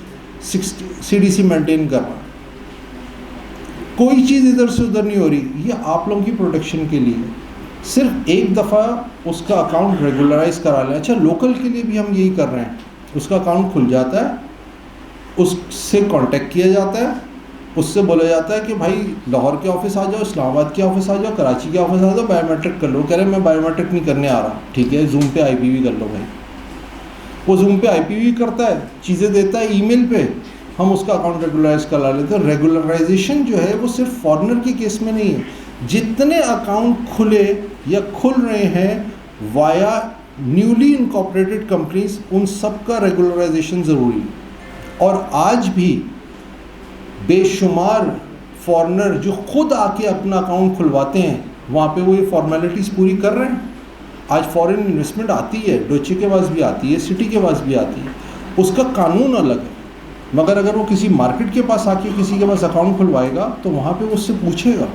CDC मेंटेन कर रहा है। कोई चीज़ इधर से उधर नहीं हो रही। ये आप लोगों की प्रोटेक्शन के लिए सिर्फ एक दफ़ा उसका अकाउंट रेगुलराइज करा लें। अच्छा, लोकल के लिए भी हम यही कर रहे हैं। उसका अकाउंट खुल जाता है, उससे कांटेक्ट किया जाता है, उससे बोला जाता है कि भाई लाहौर के ऑफिस आ जाओ, इस्लामाबाद के ऑफिस आ जाओ, कराची के ऑफिस आ जाओ, बायोमेट्रिक कर लो। कह रहे मैं बायोमेट्रिक नहीं करने आ रहा। ठीक है, जूम पे IPV कर लो भाई। वो जूम पे IPV करता है, चीज़ें देता है ईमेल पे, हम उसका अकाउंट रेगुलराइज करा लेते हैं। रेगुलराइजेशन जो है वो सिर्फ फॉरेनर के केस में नहीं है। जितने अकाउंट खुले या खुल रहे हैं वाया न्यूली इनकॉर्पोरेटेड कंपनीज, उन सब का रेगुलराइजेशन ज़रूरी है। और आज भी बेशुमार फॉरेनर जो खुद आके अपना अकाउंट खुलवाते हैं, वहाँ पे वो ये फॉर्मेलिटीज़ पूरी कर रहे हैं। आज फॉरेन इन्वेस्टमेंट आती है, डोचे के पास भी आती है, सिटी के पास भी आती है, उसका कानून अलग है। मगर अगर वो किसी मार्केट के पास आके किसी के पास अकाउंट खुलवाएगा तो वहाँ पे वो उससे पूछेगा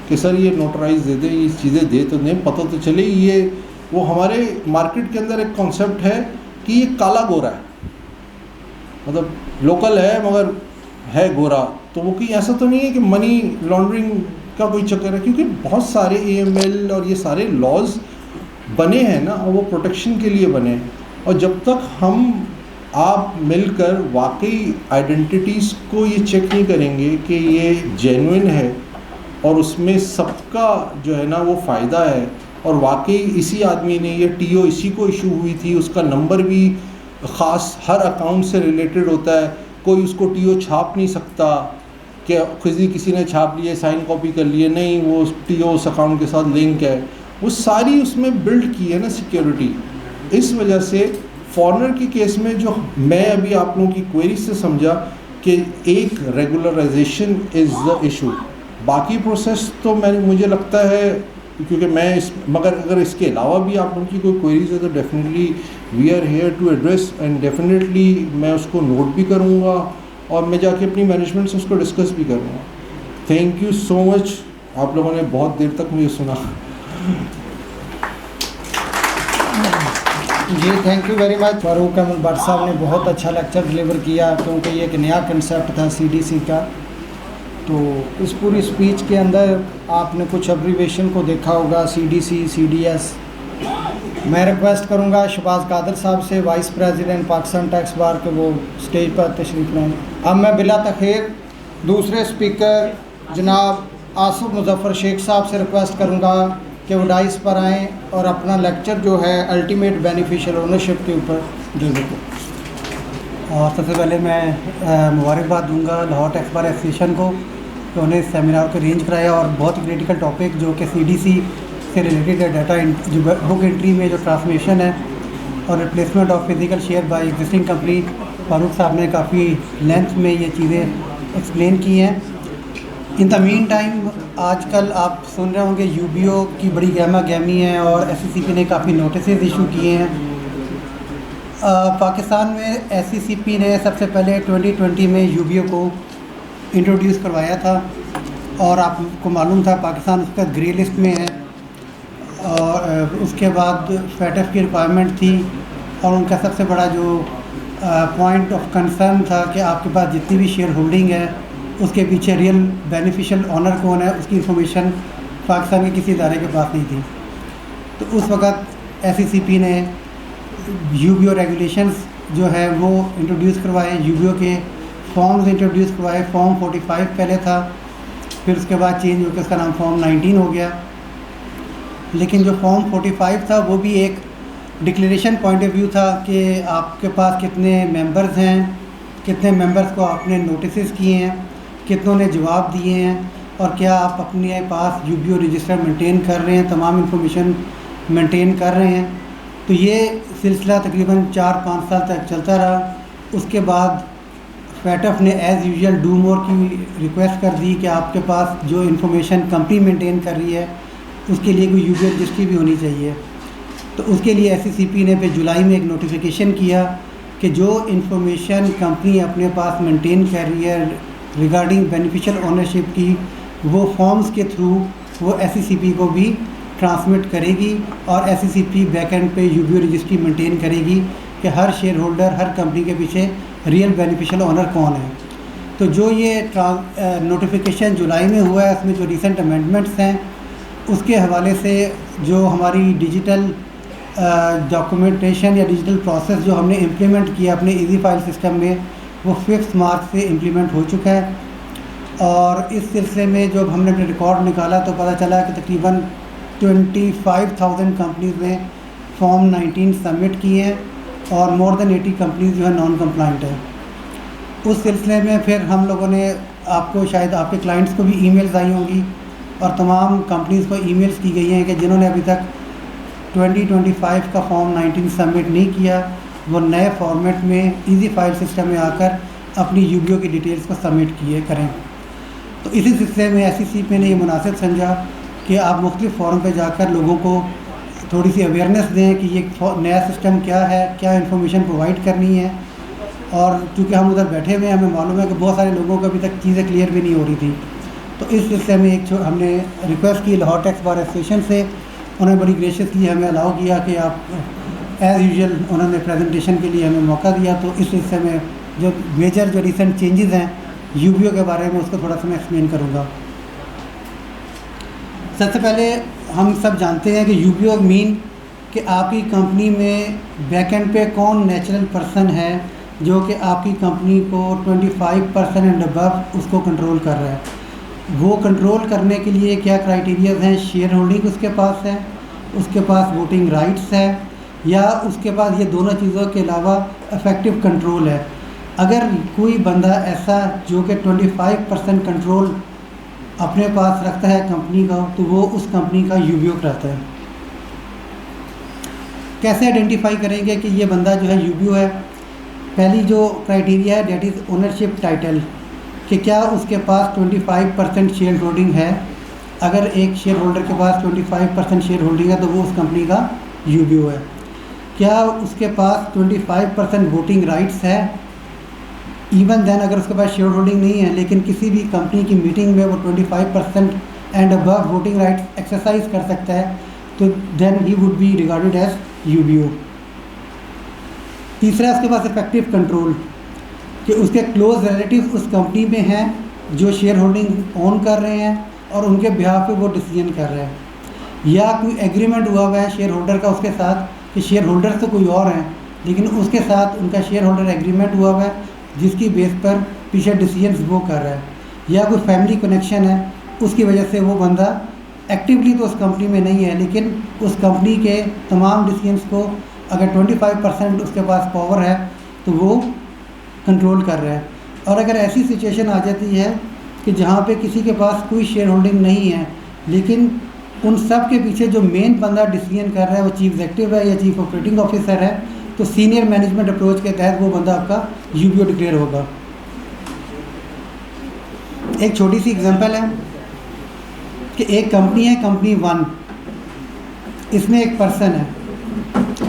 कि सर ये नोटराइज दे दे, ये चीज़ें दे तो दें, पता तो चले। ये वो हमारे मार्केट के अंदर एक कॉन्सेप्ट है कि ये काला गोरा है, मतलब लोकल है मगर है गोरा। तो वो कोई ऐसा तो नहीं है कि मनी लॉन्ड्रिंग का कोई चक्कर है, क्योंकि बहुत सारे AML और ये सारे लॉज बने हैं ना, और वो प्रोटेक्शन के लिए बने हैं। और जब तक हम आप मिलकर वाकई आइडेंटिटीज़ को ये चेक नहीं करेंगे कि ये जेन्युइन है और उसमें सबका जो है ना वो फ़ायदा है, और वाकई इसी आदमी ने ये TO इसी को इशू हुई थी, उसका नंबर भी ख़ास हर अकाउंट से रिलेटेड होता है, कोई उसको TO छाप नहीं सकता कि किसी ने छाप लिए, साइन कॉपी कर लिए, नहीं, वो TO उस अकाउंट के साथ लिंक है। वो सारी उसमें बिल्ड की है ना सिक्योरिटी। इस वजह से फॉरेनर के केस में जो मैं अभी आप लोगों की क्वेरी से समझा कि एक रेगुलराइजेशन इज़ द इशू। बाकी प्रोसेस तो मुझे लगता है, क्योंकि मगर अगर इसके अलावा भी आप लोगों की कोई क्वेरीज है तो definitely we are here to address, and definitely मैं उसको नोट भी करूँगा और मैं जाके अपनी मैनेजमेंट से उसको डिस्कस भी करूँगा। थैंक यू सो मच, आप लोगों ने बहुत देर तक मुझे सुना। जी thank you very much. Farooq Ahmad Bhat साहब ने बहुत अच्छा लेक्चर डिलीवर किया, क्योंकि ये एक नया कंसेप्ट था CDC का। तो इस पूरी स्पीच के अंदर आपने कुछ एब्रीवेशन को देखा होगा, CDC, CDS। मैं रिक्वेस्ट करूंगा शहबाज कादर साहब से, vice president Pakistan tax bar के, वो स्टेज पर तशरीफ़ लाएँ। अब मैं बिला तख़ीर दूसरे स्पीकर जनाब आसिफ मुजफ्फर शेख साहब से रिक्वेस्ट करूंगा कि वो डाइस पर आएँ और अपना लेक्चर जो है अल्टीमेट बेनिफिशियल ओनरशिप के ऊपर डिलीवर करें। और सबसे पहले मैं मुबारकबाद दूंगा लाहौर टैक्स बार एसोसिएशन को कि उन्हें इस सेमिनार को अरेंज कराया, और बहुत ही क्रिटिकल टॉपिक जो कि CDC से रिलेटेड है, डाटा जो बुक एंट्री में जो ट्रांसमिशन है और replacement of physical share by existing company. Farooq साहब ने काफ़ी लेंथ में ये चीज़ें एक्सप्लेन की हैं। इन द मीन टाइम आजकल आप सुन रहे होंगे UBO की बड़ी गहमा गहमी है और SCCP ने काफ़ी नोटिस इशू किए हैं। पाकिस्तान में SCCP ने सबसे पहले 2020 में UBO को इंट्रोड्यूस करवाया था, और आपको मालूम था पाकिस्तान उसका ग्रे लिस्ट में है। और उसके बाद FATF की रिक्वायरमेंट थी, और उनका सबसे बड़ा जो पॉइंट ऑफ कंसर्न था कि आपके पास जितनी भी शेयर होल्डिंग है उसके पीछे रियल बेनिफिशियल ऑनर कौन है, उसकी इंफॉर्मेशन पाकिस्तान के किसी इदारे के पास नहीं थी। तो उस वक़्त SCCP ने UBO रेगुलेशंस जो है वो इंट्रोड्यूस करवाए, UBO के फॉर्म्स इंट्रोड्यूस करवाए। फॉर्म 45 पहले था, फिर उसके बाद चेंज होकर उसका नाम फॉर्म 19 हो गया। लेकिन जो फॉर्म 45 था वो भी एक डिक्लेरेशन पॉइंट ऑफ व्यू था कि आपके पास कितने मेंबर्स हैं, कितने मेंबर्स को आपने नोटिस किए हैं, कितनों ने जवाब दिए हैं, और क्या आप अपने पास UBO रजिस्टर मेंटेन कर रहे हैं, तमाम इंफॉर्मेशन मेंटेन कर रहे हैं। तो ये सिलसिला तकरीबन 4-5 साल तक चलता रहा। उसके बाद FATF ने एज़ यूजुअल डू मोर की रिक्वेस्ट कर दी कि आपके पास जो इंफॉर्मेशन कंपनी मेंटेन कर रही है उसके लिए कोई UBO रजिस्ट्री भी होनी चाहिए। तो उसके लिए SCCP ने फिर जुलाई में एक नोटिफिकेशन किया कि जो इंफॉर्मेशन कंपनी अपने पास मेंटेन कर रही है रिगार्डिंग बेनिफिशियल ओनरशिप की, वो फॉर्म्स के थ्रू वो SCCP को भी ट्रांसमिट करेगी और SCCP बैकएंड पे UBO रजिस्ट्री मेंटेन करेगी कि हर शेयर होल्डर, हर कंपनी के पीछे रियल बेनिफिशियल ओनर कौन है। तो जो ये नोटिफिकेशन जुलाई में हुआ है, उसमें जो रिसेंट अमेंडमेंट्स हैं उसके हवाले से जो हमारी डिजिटल डॉक्यूमेंटेशन या डिजिटल प्रोसेस जो हमने इम्प्लीमेंट किया अपने इजी फाइल सिस्टम में, वो 5 मार्च से इम्प्लीमेंट हो चुका है। और इस सिलसिले में जब हमने अपने रिकॉर्ड निकाला तो पता चला कि तकरीबन 25,000 कंपनीज़ ने फॉर्म 19 सबमिट किए हैं और मोर देन 80 कंपनीज़ जो है नॉन कंप्लाइंट है। उस सिलसिले में फिर हम लोगों ने आपको, शायद आपके क्लाइंट्स को भी ईमेल्स आई होंगी और तमाम कंपनीज़ को ईमेल्स की गई हैं कि जिन्होंने अभी तक 2025 का फॉर्म 19 सबमिट नहीं किया, वो नए फॉर्मेट में इजी फाइल सिस्टम में आकर अपनी UBO की डिटेल्स को सबमिट करें। तो इसी सिलसिले में SCCP ने ये मुनासिब समझा कि आप मुख्तलिफ फोरम पे जाकर लोगों को थोड़ी सी अवेयरनेस दें कि ये नया सिस्टम क्या है, क्या इन्फॉर्मेशन प्रोवाइड करनी है। और चूँकि हम उधर बैठे हुए हैं, हमें मालूम है कि बहुत सारे लोगों को अभी तक चीज़ें क्लियर भी नहीं हो रही थी। तो इस सिलसिले में हमने रिक्वेस्ट की लाहौर टैक्स बार एसोसिएशन से, उन्होंने बड़ी ग्रेशियसली हमें अलाउ किया कि आप एज़ यूजुअल उन्होंने प्रेजेंटेशन के लिए हमें मौका दिया। तो इस सिलसिले में जो मेजर जो रिसेंट चेंजेस हैं UBO के बारे में, उसको थोड़ा सा मैं एक्सप्लेन करूँगा। सबसे पहले हम सब जानते हैं कि UBO मीन कि आपकी कंपनी में बैकएंड पे कौन नेचुरल पर्सन है जो कि आपकी कंपनी को 25% एंड अबव उसको कंट्रोल कर रहा है। वो कंट्रोल करने के लिए क्या क्राइटेरियाज हैं? शेयर होल्डिंग उसके पास है, उसके पास वोटिंग राइट्स है, या उसके पास ये दोनों चीज़ों के अलावा इफ़ेक्टिव कंट्रोल है। अगर कोई बंदा ऐसा जो कि 25% कंट्रोल अपने पास रखता है कंपनी का, तो वो उस कंपनी का UBO रहता है। कैसे आइडेंटिफाई करेंगे कि ये बंदा जो है UBO है? पहली जो क्राइटेरिया है डेट इज़ ओनरशिप टाइटल, कि क्या उसके पास 25% शेयर होल्डिंग है। अगर एक शेयर होल्डर के पास 25% शेयर होल्डिंग है तो वो उस कंपनी का UBO है। क्या उसके पास 25% वोटिंग राइट्स है? इवन देन अगर उसके पास शेयर होल्डिंग नहीं है लेकिन किसी भी कंपनी की मीटिंग में वो 25% and above voting rights exercise कर सकता है, तो then he would be regarded as UBO। तीसरा, उसके पास इफेक्टिव कंट्रोल, कि उसके क्लोज रिलेटिव उस कंपनी में हैं जो शेयर होल्डिंग ओन कर रहे हैं और उनके बिहाफ पे वो डिसीजन कर रहे हैं, या कोई एग्रीमेंट हुआ हुआ है शेयर होल्डर का उसके साथ कि शेयर होल्डर तो कोई और हैं लेकिन उसके साथ उनका शेयर होल्डर एग्रीमेंट हुआ हुआ है जिसकी बेस पर पीछे डिसीजंस वो कर रहा है, या कोई फैमिली कनेक्शन है उसकी वजह से वो बंदा एक्टिवली तो उस कंपनी में नहीं है लेकिन उस कंपनी के तमाम डिसीजंस को अगर 25% उसके पास पावर है तो वो कंट्रोल कर रहा है। और अगर ऐसी सिचुएशन आ जाती है कि जहाँ पे किसी के पास कोई शेयर होल्डिंग नहीं है लेकिन उन सब के पीछे जो मेन बंदा डिसीजन कर रहा है वो चीफ एग्जीक्यूटिव है या चीफ ऑपरेटिंग ऑफिसर है, तो सीनियर मैनेजमेंट अप्रोच के तहत वो बंदा आपका UBO डिक्लेयर होगा। एक छोटी सी एग्जांपल है कि एक कंपनी है, कंपनी 1, इसमें एक पर्सन है।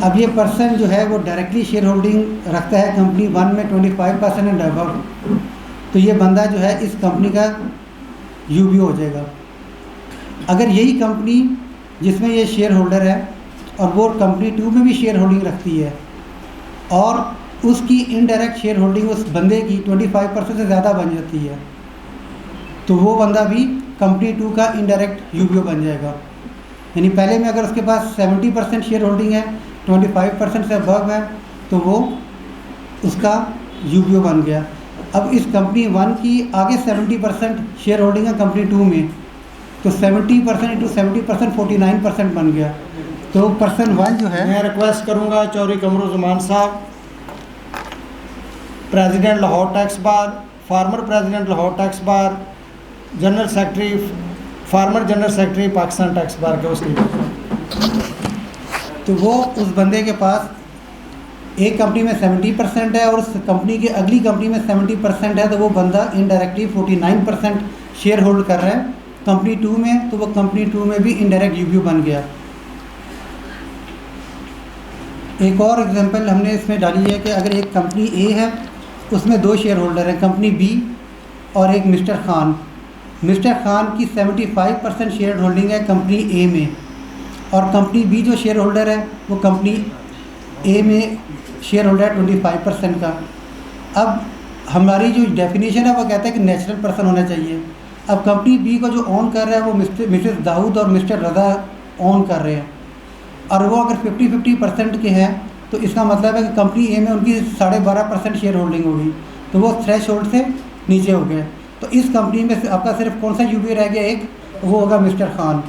अब ये पर्सन जो है वो डायरेक्टली शेयर होल्डिंग रखता है कंपनी 1 में 25% एंड अबव, तो ये बंदा जो है इस कंपनी का UBO हो जाएगा। अगर यही कंपनी जिसमें ये शेयर होल्डर है और वो कंपनी 2 में भी शेयर होल्डिंग रखती है और उसकी इनडायरेक्ट शेयर होल्डिंग उस बंदे की 25% से ज़्यादा बन जाती है, तो वो बंदा भी कंपनी 2 का इनडायरेक्ट UBO बन जाएगा। यानी पहले में अगर उसके पास 70% शेयर होल्डिंग है, 25% से अबव है, तो वो उसका UBO बन गया। अब इस कंपनी 1 की आगे 70% शेयर होल्डिंग है कंपनी 2 में, तो 70% इंटू 70% 49% बन गया। तो पर्सन 1 जो है, मैं रिक्वेस्ट करूंगा चौधरी कमरुज़्ज़मान साहब, president Lahore tax bar, farmer president Lahore tax बार, general secretary, farmer general secretary Pakistan tax bar के उसके, तो वो उस बंदे के पास एक कंपनी में 70% है और उस कंपनी की अगली कंपनी में 70% है, तो वो बंदा इनडायरेक्टली 49% शेयर होल्ड कर रहा है कंपनी 2 में, तो वो कंपनी 2 में भी इनडायरेक्ट UBO बन गया। एक और एग्जांपल हमने इसमें डाली है कि अगर एक कंपनी ए है, उसमें 2 शेयर होल्डर हैं, कंपनी बी और एक मिस्टर खान। मिस्टर खान की 75% शेयर होल्डिंग है कंपनी ए में, और कंपनी बी जो शेयर होल्डर है वो कंपनी ए में शेयर होल्डर है 25% का। अब हमारी जो डेफिनेशन है वो कहता है कि नेचुरल पर्सन होना चाहिए। अब कंपनी बी को जो ओन कर रहा है वो मिसेस दाऊद और मिस्टर रज़ा ओन कर रहे हैं, और वो अगर 50-50% के हैं तो इसका मतलब है कि कंपनी ए में उनकी 12.5% शेयर होल्डिंग होगी, तो वो थ्रेश होल्ड से नीचे हो गए। तो इस कंपनी में आपका सिर्फ कौन सा यूबीओ रह गया, एक, वो होगा मिस्टर खान।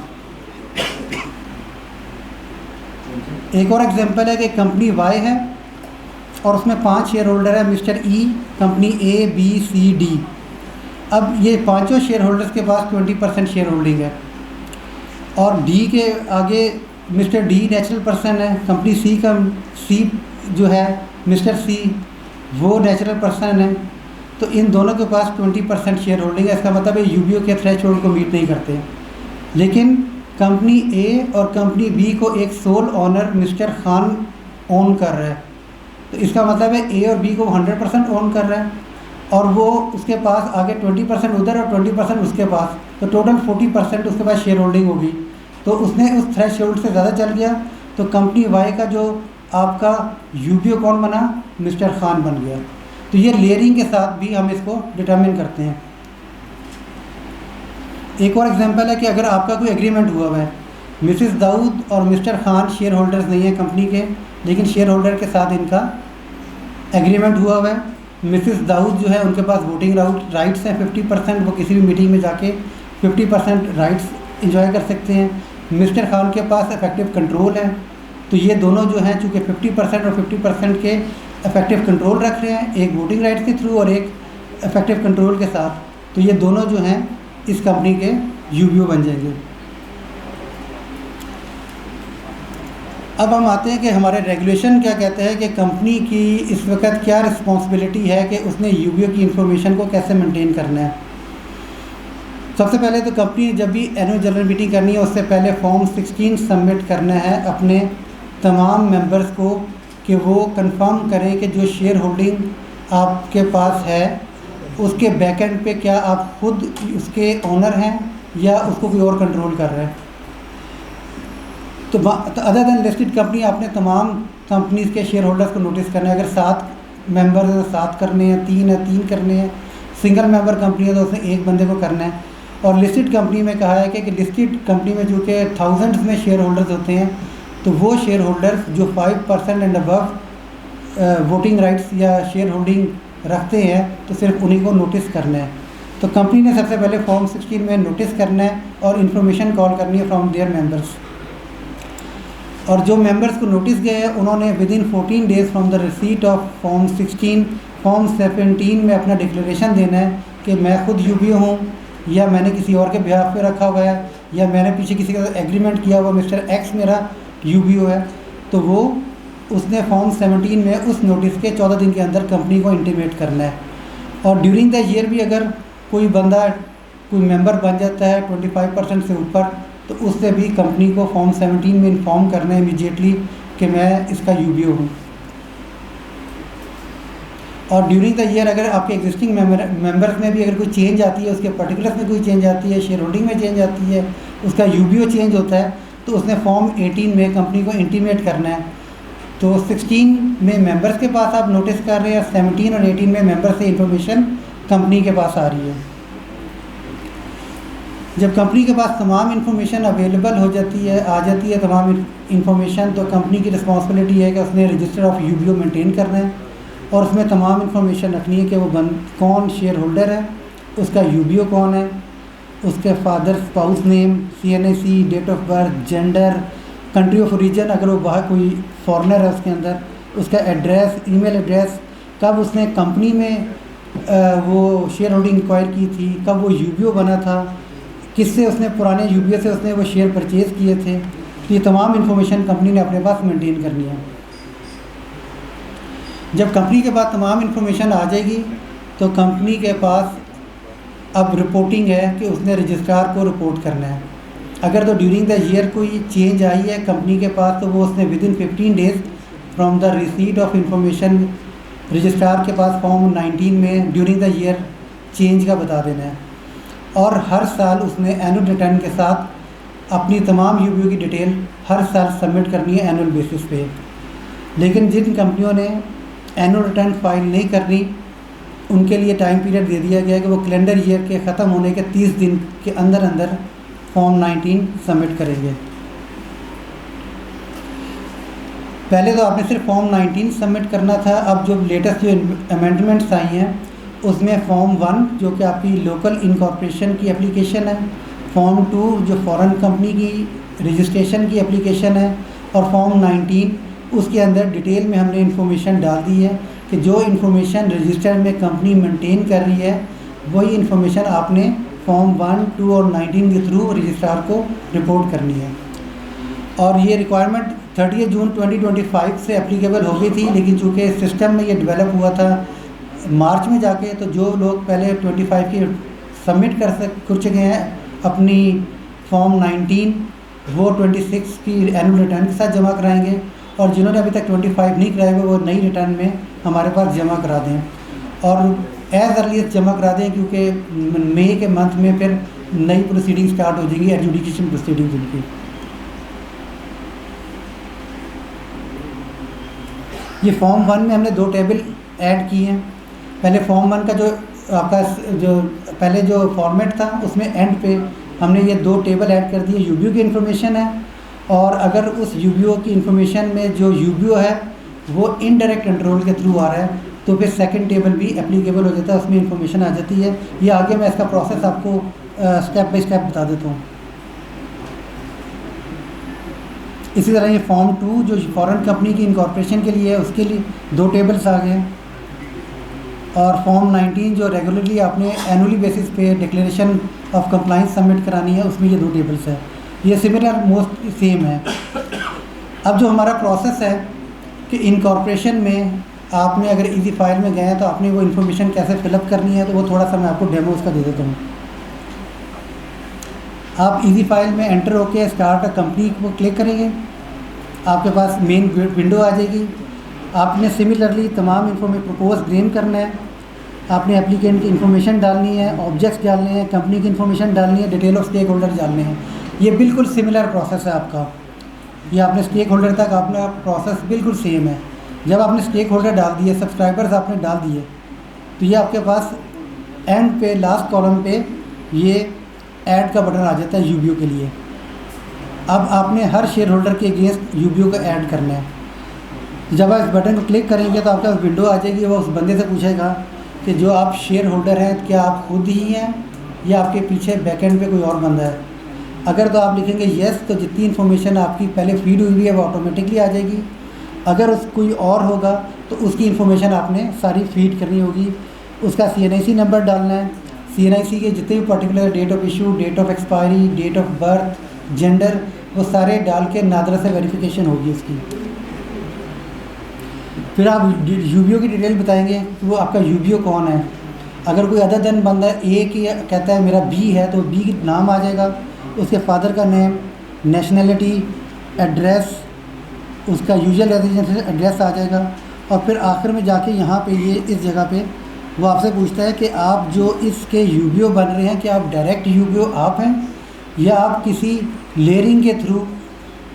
एक और एग्जांपल है कि कंपनी वाई है और उसमें 5 शेयर होल्डर है, मिस्टर ई, कंपनी ए, बी, सी, डी। अब ये पांचों शेयर होल्डर्स के पास 20% शेयर होल्डिंग है, और डी के आगे मिस्टर डी नेचुरल पर्सन है, कंपनी सी जो है मिस्टर सी वो नेचुरल पर्सन है। तो इन दोनों के पास 20% शेयर होल्डिंग है। इसका मतलब है यूबीओ के थ्रेश होल्ड को मीट नहीं करते। लेकिन कंपनी ए और कंपनी बी को एक sole owner mister Khan own कर रहा है, तो इसका मतलब है ए और बी को 100% ओन कर रहा है, और वो उसके पास आगे 20% उधर और 20% उसके पास, तो टोटल 40% उसके पास शेयर होल्डिंग होगी। तो उसने उस थ्रेश होल्ड से ज़्यादा चल गया, तो कंपनी वाई का जो आपका यूबीओ कौन बना, मिस्टर खान बन गया। तो ये लेयरिंग के साथ भी हम इसको डिटरमिन करते हैं। एक और एग्जांपल है कि अगर आपका कोई एग्रीमेंट हुआ है, मिसेस दाऊद और मिस्टर खान शेयर होल्डर्स नहीं हैं कंपनी के, लेकिन शेयर होल्डर के साथ इनका एग्रीमेंट हुआ है। मिसेस दाऊद जो है उनके पास वोटिंग राइट्स हैं 50%, वो किसी भी मीटिंग में जाके 50% राइट्स इंजॉय कर सकते हैं। मिस्टर खान के पास इफेक्टिव कंट्रोल है, तो ये दोनों जो हैं चूँकि 50% और 50% के इफेक्टिव कंट्रोल रख रहे हैं, एक वोटिंग राइट्स के थ्रू और एक इफेक्टिव कंट्रोल के साथ, तो ये दोनों जो हैं इस कंपनी के यूबीओ बन जाएंगे। अब हम आते हैं कि हमारे रेगुलेशन क्या कहते हैं कि कंपनी की इस वक्त क्या रिस्पॉन्सिबिलिटी है कि उसने यूबीओ की इंफॉर्मेशन को कैसे मेंटेन करना है। सबसे पहले तो कंपनी जब भी एनुअल जनरल मीटिंग करनी है उससे पहले फॉर्म 16 सबमिट करना है अपने तमाम मेंबर्स को, कि वो कंफर्म करें कि जो शेयर होल्डिंग आपके पास है उसके बैकएंड पे क्या आप खुद उसके ओनर हैं या उसको कोई और कंट्रोल कर रहे हैं। तो अदर दैन लिस्टेड कंपनी आपने तमाम कंपनीज के शेयर होल्डर्स को नोटिस करना है। अगर 7 मेंबर है तो 7 करने हैं, 3 है 3 करने हैं, सिंगल मेंबर कंपनी है तो उसने एक बंदे को करना है। और लिस्टेड कंपनी में कहा है कि लिस्टेड कंपनी में जो कि थाउजेंड्स में शेयर होल्डर्स होते हैं, तो वो शेयर होल्डर्स जो 5% एंड अबव वोटिंग राइट्स या शेयर होल्डिंग रखते हैं तो सिर्फ उन्हीं को नोटिस करना है। तो कंपनी ने सबसे पहले फॉर्म 16 में नोटिस करना है और इन्फॉर्मेशन कॉल करनी है फ्रॉम देयर मेंबर्स। और जो मेंबर्स को नोटिस गए हैं उन्होंने with in 14 days from the receipt of form 16 form 17 में अपना डिक्लेरेशन देना है कि मैं खुद यूबीओ हूँ, या मैंने किसी और के बिहाफ पे रखा हुआ है, या मैंने पीछे किसी का एग्रीमेंट किया हुआ मिस्टर एक्स मेरा यूबीओ है। तो वो उसने फॉर्म 17 में उस नोटिस के 14 दिन के अंदर कंपनी को इंटीमेट करना है। और ड्यूरिंग द ईयर भी अगर कोई बंदा कोई मेंबर बन जाता है 25% से ऊपर, तो उससे भी कंपनी को फॉर्म 17 में इन्फॉर्म करना है इमीडिएटली कि मैं इसका यूबीओ हूँ। और ड्यूरिंग द ईयर अगर आपके एग्जिस्टिंग मेंबर्स में भी अगर कोई चेंज आती है, उसके पर्टिकुलर्स में कोई चेंज आती है, शेयर होल्डिंग में चेंज आती है, उसका यूबीओ चेंज होता है, तो उसने फॉर्म 18 में कंपनी को इंटीमेट करना है। तो 16 में मेंबर्स के पास आप नोटिस कर रहे हैं, 17 और 18 में मेंबर से इंफॉर्मेशन कंपनी के पास आ रही है। जब कंपनी के पास तमाम इन्फॉर्मेशन अवेलेबल हो जाती है, आ जाती है तमाम इन्फॉर्मेशन, तो कंपनी की रिस्पॉन्सिबिलिटी है कि उसने रजिस्टर ऑफ यूबीओ मेंटेन करना है और उसमें तमाम इन्फॉर्मेशन रखनी है कि वो कौन शेयर होल्डर है, उसका यूबीओ कौन है, उसके father spouse name, CNIC, date of birth, gender, country of origin अगर वो बाहर कोई फॉरेनर है उसके अंदर, उसका एड्रेस, ईमेल एड्रेस, कब उसने कंपनी में वो शेयर होल्डिंग एक्वायर की थी, कब वो यूबीओ बना था, किससे उसने पुराने यूबीओ से उसने वो शेयर परचेज़ किए थे। तो ये तमाम इन्फॉर्मेशन कंपनी ने अपने पास मेंटेन करनी है। जब कंपनी के पास तमाम इन्फॉर्मेशन आ जाएगी तो कंपनी के पास अब रिपोर्टिंग है कि उसने रजिस्ट्रार को रिपोर्ट करना है। अगर तो ड्यूरिंग द ईयर कोई चेंज आई है कंपनी के पास, तो वो उसने with in 15 days from the receipt of information registrar के पास फॉर्म 19 में ड्यूरिंग द ईयर चेंज का बता देना है, और हर साल उसने एनुअल रिटर्न के साथ अपनी तमाम यूबीओ की डिटेल हर साल सबमिट करनी है एनुअल बेसिस पे। लेकिन जिन कंपनियों ने एनुअल रिटर्न फाइल नहीं करनी, उनके लिए टाइम पीरियड दे दिया गया है कि वो कैलेंडर ईयर के ख़त्म होने के 30 दिन के अंदर अंदर फॉर्म 19 सबमिट करेंगे। पहले तो आपने सिर्फ फॉर्म 19 सबमिट करना था। अब जो लेटेस्ट जो अमेंडमेंट्स आई हैं उसमें फॉर्म 1 जो कि आपकी लोकल इनकॉर्पोरेशन की एप्लीकेशन है, फॉर्म 2 जो फॉरेन कंपनी की रजिस्ट्रेशन की एप्लीकेशन है, और फॉर्म 19 उसके अंदर डिटेल में हमने इंफॉर्मेशन डाल दी है कि जो इन्फॉर्मेशन रजिस्टर में कंपनी मेंटेन कर रही है वही इन्फॉर्मेशन आपने फॉर्म 1, 2 और 19 के थ्रू रजिस्ट्रार को रिपोर्ट करनी है। और ये रिक्वायरमेंट 30 जून 2025 से एप्लीकेबल हो गई थी, लेकिन चूँकि सिस्टम में ये डेवलप हुआ था मार्च में जाके, तो जो लोग पहले 25 की सबमिट कर चुके हैं अपनी फॉर्म 19 वो 26 की एनुअल रिटर्न के साथ जमा कराएंगे, और जिन्होंने अभी तक 25 नहीं कराए हुए वो नई रिटर्न में हमारे पास जमा करा दें, और एज अर्लीस्ट जमा करा दें, क्योंकि मई के मंथ में फिर नई प्रोसीडिंग स्टार्ट हो जाएगी, एडजुडिकेशन प्रोसीडिंग उनकी। ये फॉर्म 1 में हमने 2 टेबल ऐड किए हैं। पहले फॉर्म 1 का जो आपका जो पहले जो फॉर्मेट था उसमें एंड पे हमने ये 2 टेबल ऐड कर दिए। यूबीओ की इन्फॉर्मेशन है, और अगर उस यूबीओ की इन्फॉर्मेशन में जो यूबीओ है वो इनडायरेक्ट कंट्रोल के थ्रू आ रहा है तो फिर सेकंड टेबल भी एप्लीकेबल हो जाता है, उसमें इन्फॉर्मेशन आ जाती है। ये आगे मैं इसका प्रोसेस आपको स्टेप बाय स्टेप बता देता हूँ। इसी तरह ये फॉर्म 2 जो फॉरेन कंपनी की इनकॉर्पोरेशन के लिए है उसके लिए 2 टेबल्स आ गए, और फॉर्म 19 जो रेगुलरली आपने एनुअली बेसिस पे डिक्लेरेशन ऑफ कंप्लाइंस सबमिट करानी है उसमें ये 2 टेबल्स है। ये सिमिलर मोस्ट सेम है। अब जो हमारा प्रोसेस है कि इनकॉर्पोरेशन में आपने अगर इजी फाइल में गए हैं तो आपने वो इन्फॉर्मेशन कैसे फिलअप करनी है, तो वो थोड़ा सा मैं आपको डेमो उसका दे देता हूँ। आप इजी फाइल में एंटर होके स्टार्ट कंपनी को क्लिक करेंगे, आपके पास मेन विंडो आ जाएगी। आपने सिमिलरली तमाम इन्फॉर्मेशन प्रपोज क्लेम करना है, आपने एप्लीकेंट की इन्फॉर्मेशन डालनी है, ऑब्जेक्ट्स डालने हैं, कंपनी की इन्फॉर्मेशन डालनी है, डिटेल ऑफ स्टेक होल्डर डालने हैं। ये बिल्कुल सिमिलर प्रोसेस है आपका। ये आपने स्टेक होल्डर तक अपना प्रोसेस बिल्कुल सेम है। जब आपने स्टेक होल्डर डाल दिए, सब्सक्राइबर्स आपने डाल दिए, तो ये आपके पास एंड पे लास्ट कॉलम पे ये ऐड का बटन आ जाता है यूबीओ के लिए। अब आपने हर शेयर होल्डर के अगेंस्ट यूबीओ को ऐड करना है। जब आप इस बटन को क्लिक करेंगे तो आपके पास विंडो आ जाएगी। वो उस बंदे से पूछेगा कि जो आप शेयर होल्डर हैं क्या आप खुद ही हैं या आपके पीछे बैकएंड पे कोई और बंदा है। अगर तो आप लिखेंगे येस, तो जितनी इन्फॉर्मेशन आपकी पहले फीड हुई है वो ऑटोमेटिकली आ जाएगी। अगर उस कोई और होगा तो उसकी इन्फॉर्मेशन आपने सारी फीड करनी होगी। उसका CNIC नंबर डालना है, CNIC के जितने भी particular date of issue, date of expiry, date of birth, gender, वो सारे डाल के नादरा से वेरिफिकेशन होगी उसकी। फिर आप यूबीओ की डिटेल बताएंगे कि वो आपका यूबीओ कौन है। अगर कोई अदर देन बंदा ए की कहता है मेरा बी है तो बी का नाम आ जाएगा, उसके फादर का नेम, नेशनैलिटी, एड्रेस, उसका यूजुअल रेजिडेंशियल एड्रेस आ जाएगा। और फिर आखिर में जाके यहाँ पे ये इस जगह पे वो आपसे पूछता है कि आप जो इसके यूबीओ बन रहे हैं क्या आप डायरेक्ट यूबीओ आप हैं या आप किसी लेयरिंग के थ्रू,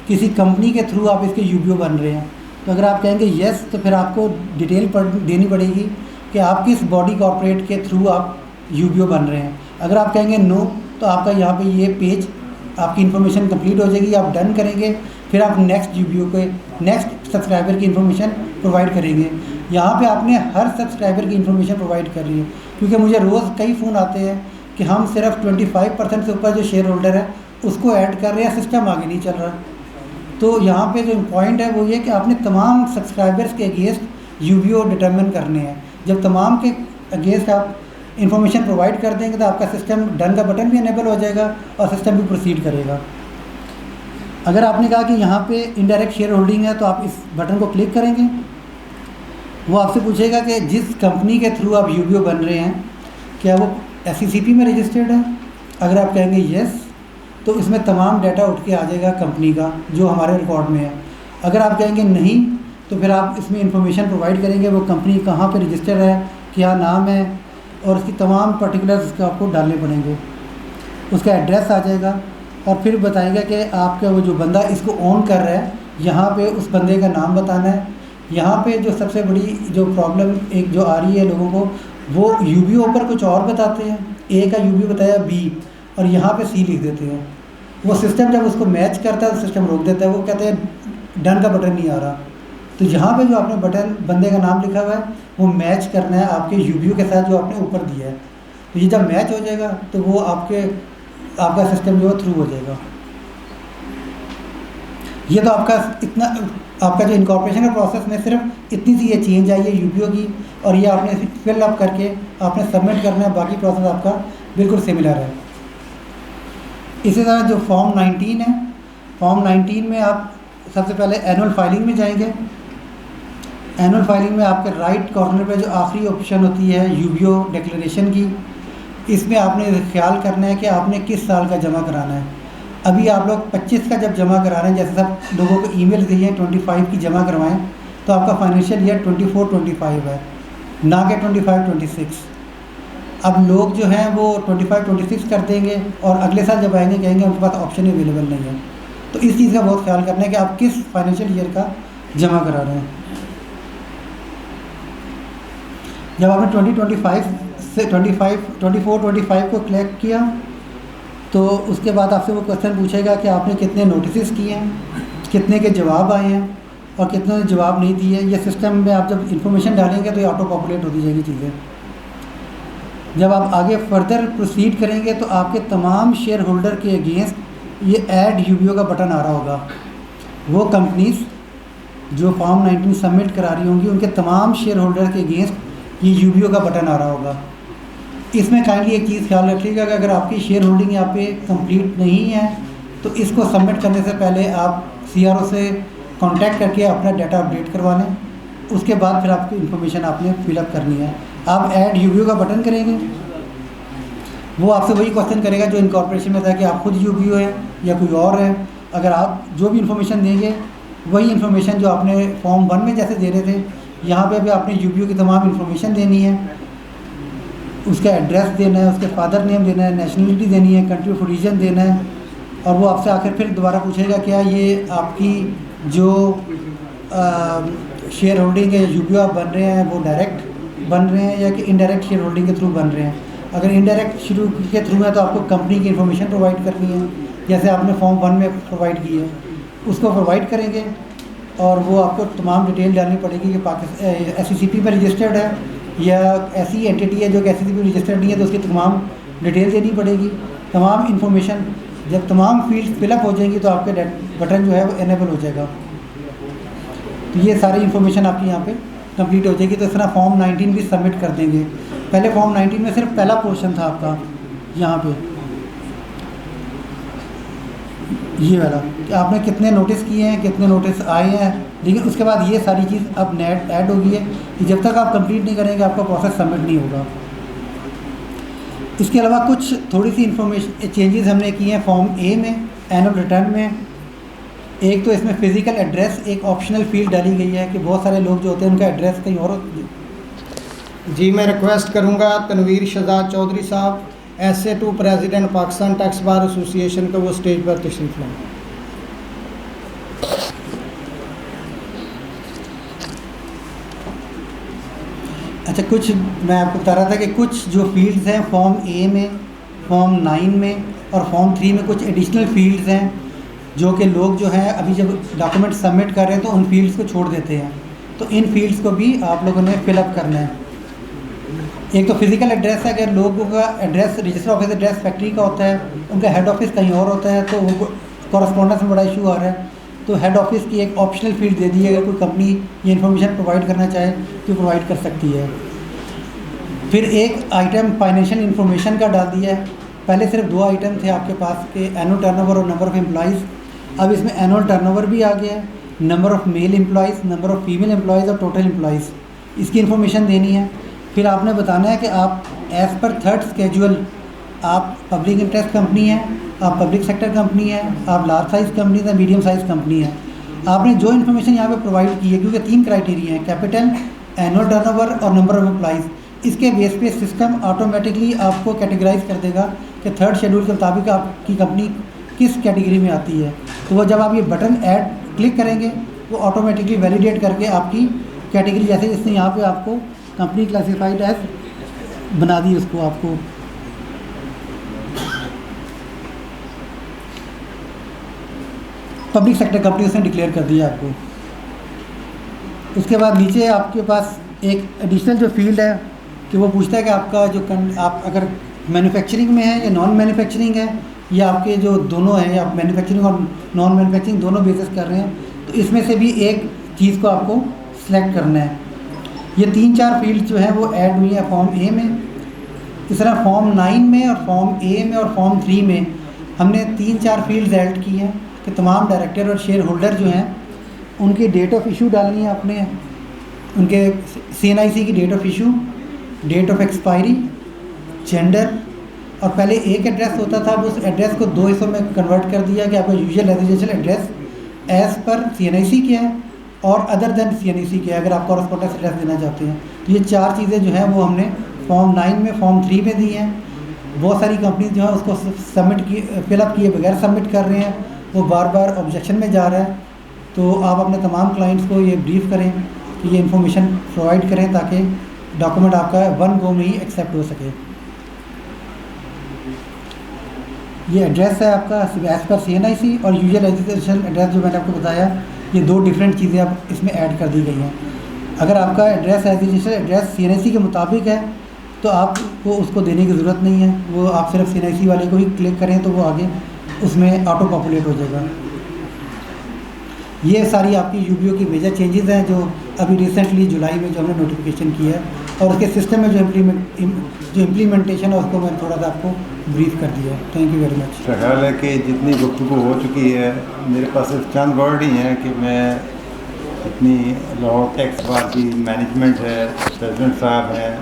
किसी कंपनी के थ्रू आप इसके यूबीओ बन रहे हैं। तो अगर आप कहेंगे येस तो फिर आपको डिटेल देनी पड़ेगी कि आप किस बॉडी कॉर्पोरेट के थ्रू आप यूबीओ बन रहे हैं। अगर आप कहेंगे नो तो आपका यहाँ पे ये पेज आपकी इन्फॉर्मेशन कंप्लीट हो जाएगी, आप डन करेंगे, फिर आप नेक्स्ट यूबीओ के नेक्स्ट सब्सक्राइबर की इन्फॉर्मेशन प्रोवाइड करेंगे। यहाँ पे आपने हर सब्सक्राइबर की इन्फॉर्मेशन प्रोवाइड कर रही है, क्योंकि मुझे रोज़ कई फ़ोन आते हैं कि हम सिर्फ 25% से ऊपर जो शेयर होल्डर है उसको ऐड कर रहे हैं, सिस्टम आगे नहीं चल रहा। तो यहाँ पे जो पॉइंट है वो ये कि आपने तमाम सब्सक्राइबर्स के अगेंस्ट यूबीओ डिटरमिन करने हैं। जब तमाम के अगेंस्ट आप इन्फॉर्मेशन प्रोवाइड कर देंगे तो आपका सिस्टम डन का बटन भी इनेबल हो जाएगा और सिस्टम भी प्रोसीड करेगा। अगर आपने कहा कि यहाँ पे इनडायरेक्ट शेयर होल्डिंग है तो आप इस बटन को क्लिक करेंगे, वो आपसे पूछेगा कि जिस कंपनी के थ्रू आप यूबीओ बन रहे हैं क्या वो SECP में रजिस्टर्ड है। अगर आप कहेंगे येस तो इसमें तमाम डाटा उठ के आ जाएगा कंपनी का जो हमारे रिकॉर्ड में है। अगर आप कहेंगे नहीं तो फिर आप इसमें इंफॉर्मेशन प्रोवाइड करेंगे, वो कंपनी कहाँ पे रजिस्टर है, क्या नाम है, और उसकी तमाम पर्टिकुलर्स उसके आपको डालने पड़ेंगे। उसका एड्रेस आ जाएगा और फिर बताएगा कि आपका वो जो बंदा इसको ऑन कर रहा है, यहाँ पे उस बंदे का नाम बताना है। यहाँ पे जो सबसे बड़ी जो प्रॉब्लम एक जो आ रही है लोगों को, वो यूबीओ पर कुछ और बताते हैं, ए का यूबीओ बताया बी और यहाँ पे सी लिख देते हैं। वो सिस्टम जब उसको मैच करता है तो सिस्टम रोक देता है, वो कहते हैं डन का बटन नहीं आ रहा। तो यहाँ पे जो आपने बटन बंदे का नाम लिखा हुआ है वो मैच करना है आपके यूबीओ के साथ जो आपने ऊपर दिया है। तो ये जब मैच हो जाएगा तो वो आपका सिस्टम जो है थ्रू हो जाएगा। ये तो आपका जो इनकॉर्पोरेशन का प्रोसेस में सिर्फ इतनी सी ये चेंज आई है यूबीओ की, और ये आपने फिल अप करके आपने सबमिट करना है, बाकी प्रोसेस आपका बिल्कुल सिमिलर है। इसी तरह जो फॉर्म 19 है, फॉर्म 19 में आप सबसे पहले एनुअल फाइलिंग में जाएंगे। एनुअल फाइलिंग में आपके राइट कॉर्नर पे जो आखिरी ऑप्शन होती है यूबीओ डिक्लेरेशन की, इसमें आपने ख्याल करना है कि आपने किस साल का जमा कराना है। अभी आप लोग 25 का जब जमा करा रहे हैं, जैसे सब लोगों को ईमेल गई है 25 की जमा करवाएं, तो आपका फाइनेंशियल ईयर 24-25 है, ना कि 25-26। अब लोग जो हैं वो 25-26 कर देंगे और अगले साल जब आएंगे कहेंगे उनके पास ऑप्शन ही अवेलेबल नहीं है। तो इस चीज़ का बहुत ख्याल करना है कि आप किस फाइनेंशियल ईयर का जमा करा रहे हैं। जब आपने 2025 से 24-25 को कलेक्ट किया तो उसके बाद आपसे वो क्वेश्चन पूछेगा कि आपने कितने नोटिस किए हैं, कितने के जवाब आए हैं और कितने ने जवाब नहीं दिए। ये सिस्टम में आप जब इंफॉर्मेशन डालेंगे तो ये ऑटो पॉपुलेट होती जाएगी चीज़ें। जब आप आगे फर्दर प्रोसीड करेंगे तो आपके तमाम शेयर होल्डर के अगेंस्ट ये ऐड यूबीओ का बटन आ रहा होगा। वो कंपनीज जो फॉर्म 19 सबमिट करा रही होंगी उनके तमाम शेयर होल्डर के अगेंस्ट ये यूबीओ का बटन आ रहा होगा। इसमें काइंडली एक चीज़ ख्याल रखिएगा कि अगर आपकी शेयर होल्डिंग यहाँ पे कंप्लीट नहीं है तो इसको सबमिट करने से पहले आप सीआरओ से कांटेक्ट करके अपना डाटा अपडेट करवा लें। उसके बाद फिर आपकी इन्फॉर्मेशन आपने फिलअप करनी है। आप ऐड यूबीओ का बटन करेंगे, वो आपसे वही क्वेश्चन करेगा जो इनकॉर्पोरेशन में था कि आप खुद यूबीओ है या कोई और है। अगर आप जो भी इन्फॉर्मेशन देंगे वही इन्फॉर्मेशन जो आपने फॉर्म 1 में जैसे दे रहे थे, यहाँ पे भी आपने यूबीओ की तमाम इन्फॉर्मेशन देनी है। उसका एड्रेस देना है, उसके फादर नेम देना है, नेशनलिटी देनी है, कंट्री ऑफ ओरिजिन देना है, और वो आपसे आकर फिर दोबारा पूछेगा क्या ये आपकी जो शेयर होल्डिंग है यूबीओ आप बन रहे हैं वो डायरेक्ट बन रहे हैं या कि इनडायरेक्ट शेयर होल्डिंग के थ्रू बन रहे हैं। अगर इनडायरेक्ट शुरू के थ्रू है तो आपको कंपनी की इन्फॉर्मेशन प्रोवाइड करनी है, जैसे आपने फॉर्म 1 में प्रोवाइड की है उसको प्रोवाइड करेंगे और वो आपको तमाम डिटेल डालनी पड़ेगी कि पाकिस्तान SECP पर रजिस्टर्ड है या ऐसी एंटिटी है जो कि SECP रजिस्टर्ड नहीं है, तो उसकी तमाम डिटेल देनी पड़ेगी। तमाम इन्फॉर्मेशन जब तमाम फील्ड फिलअप हो जाएंगी तो आपके बटन जो है वो इनेबल हो जाएगा। तो ये सारी इन्फॉर्मेशन आपकी यहाँ पे कंप्लीट हो जाएगी। तो इस तरह फॉर्म 19 भी सबमिट कर देंगे। पहले फॉर्म 19 में सिर्फ पहला पोर्शन था आपका यहाँ पे ये वाला कि आपने कितने नोटिस किए हैं, कितने नोटिस आए हैं, लेकिन उसके बाद ये सारी चीज़ अब नेट ऐड हो गई है कि जब तक आप कंप्लीट नहीं करेंगे आपका प्रोसेस सबमिट नहीं होगा। इसके अलावा कुछ थोड़ी सी इन्फॉर्मेशन चेंजेस हमने किए हैं फॉर्म A में एनुअल रिटर्न में। एक तो इसमें फ़िज़िकल एड्रेस एक ऑप्शनल फील्ड डाली गई है कि बहुत सारे लोग जो होते हैं उनका एड्रेस कहीं और। जी मैं रिक्वेस्ट करूंगा तनवीर शहजाद चौधरी साहब SA2 president Pakistan tax bar association को वो स्टेज पर तशरीफ़ लाएं। अच्छा, कुछ मैं आपको बता रहा था कि कुछ जो फील्ड्स हैं फॉर्म A में, फॉर्म 9 में और फॉर्म 3 में कुछ एडिशनल फील्ड्स हैं जो कि लोग जो हैं अभी जब डॉक्यूमेंट सबमिट कर रहे हैं तो उन फील्ड्स को छोड़ देते हैं। तो इन फील्ड्स को भी आप लोगों ने फिलअप करना है। एक तो फिज़िकल एड्रेस है, अगर लोगों का address register office address factory का होता है, उनका हेड ऑफिस कहीं और होता है, तो उनको कॉरस्पॉन्डेंस में बड़ा इशू आ रहा है। तो हेड ऑफिस की एक ऑप्शनल फील्ड दे दी है, अगर कोई कंपनी ये इन्फॉर्मेशन प्रोवाइड करना चाहे तो प्रोवाइड कर सकती है। फिर एक आइटम फाइनेंशियल इन्फॉर्मेशन का डाल दिया है। पहले सिर्फ 2 आइटम थे आपके पास के एनुअल टर्नओवर और नंबर ऑफ़ एम्प्लॉइज़। अब इसमें एनुअल टर्नओवर भी आ गया है, number of male employees, number of female employees और टोटल एम्प्लॉइज़, इसकी इन्फॉर्मेशन देनी है। फिर आपने बताना है कि आप एज़ पर थर्ड स्केड्यूल आप पब्लिक इंटरेस्ट कंपनी है, आप पब्लिक सेक्टर कंपनी है, आप लार्ज साइज़ कंपनी है, मीडियम साइज़ कंपनी है। आपने जो इन्फॉर्मेशन यहाँ पे प्रोवाइड की है, क्योंकि 3 क्राइटेरिया हैं, कैपिटल, एनुअल टर्नओवर और नंबर ऑफ एम्प्लॉइज़, इसके बेस पे सिस्टम ऑटोमेटिकली आपको कैटेगराइज कर देगा कि 3rd शेड्यूल के मुताबिक आपकी कंपनी किस कैटेगरी में आती है। तो वो जब आप ये बटन ऐड क्लिक करेंगे वो ऑटोमेटिकली वैलिडेट करके आपकी कैटेगरी, जैसे इसने यहाँ पे आपको कंपनी क्लासिफाइड एज बना दी, उसको आपको पब्लिक सेक्टर कंपनी उसने डिक्लेयर कर दिया आपको। उसके बाद नीचे आपके पास एक एडिशनल जो फील्ड है कि वो पूछता है कि आपका जो आप अगर मैन्युफैक्चरिंग में है या नॉन मैन्युफैक्चरिंग है, या आपके जो दोनों हैं, आप मैन्युफैक्चरिंग और नॉन मैन्युफैक्चरिंग दोनों बेसिस कर रहे हैं, तो इसमें से भी एक चीज़ को आपको सिलेक्ट करना है। ये 3-4 फील्ड जो हैं वो ऐड हुई हैं फॉर्म ए में। इस तरह फॉर्म 9 में और फॉर्म ए में और फॉर्म 3 में हमने 3-4 फील्ड्स ऐड की हैं कि तमाम डायरेक्टर और शेयर होल्डर जो हैं उनकी डेट ऑफ इशू डालनी है आपने, उनके CNIC की date of issue, date of expiry, gender, और पहले एक एड्रेस होता था, अब उस एड्रेस को 2 हिस्सों में कन्वर्ट कर दिया कि आपका usual residential address as per CNIC क्या है और अदर देन CNIC क्या है, अगर आप कॉरेस्पॉन्डेंस एड्रेस देना चाहते हैं। तो ये 4 चीज़ें जो हैं वो हमने फॉर्म 9 में, फॉर्म 3 में दी हैं। बहुत सारी कंपनी जो है उसको सबमिट किए, फिलअप किए बगैर सबमिट कर रहे हैं, वो बार बार ऑब्जेक्शन में जा रहा है। तो आप अपने तमाम क्लाइंट्स को ये ब्रीफ करें कि ये इन्फॉर्मेशन प्रोवाइड करें ताकि डॉक्यूमेंट आपका 1 गो में ही एक्सेप्ट हो सके। ये एड्रेस है आपका एज पर CNIC और यूजुअल रेजिडेंशियल एड्रेस जो मैंने आपको बताया, ये 2 डिफरेंट चीज़ें अब इसमें ऐड कर दी गई हैं। अगर आपका एड्रेस रेजिडेंशियल एड्रेस CNIC के मुताबिक है तो आपको उसको देने की ज़रूरत नहीं है, वो आप सिर्फ CNIC वाले को ही क्लिक करें तो वो आगे उसमें ऑटो पॉपुलेट हो जाएगा। ये सारी आपकी UBO की मेजर चेंजेस हैं जो अभी रिसेंटली जुलाई में जो हमने नोटिफिकेशन किया है, और उसके सिस्टम में जो इम्प्लीमेंटेशन है उसको मैंने थोड़ा सा आपको ब्रीफ कर दिया है। Thank you very much. तो ख्याल है कि जितनी गुफ्तगू हो चुकी है, मेरे पास सिर्फ चंद वर्ड ही हैं कि मैं इतनी लाहौर टैक्स बार की मैनेजमेंट है, प्रेसिडेंट साहब हैं,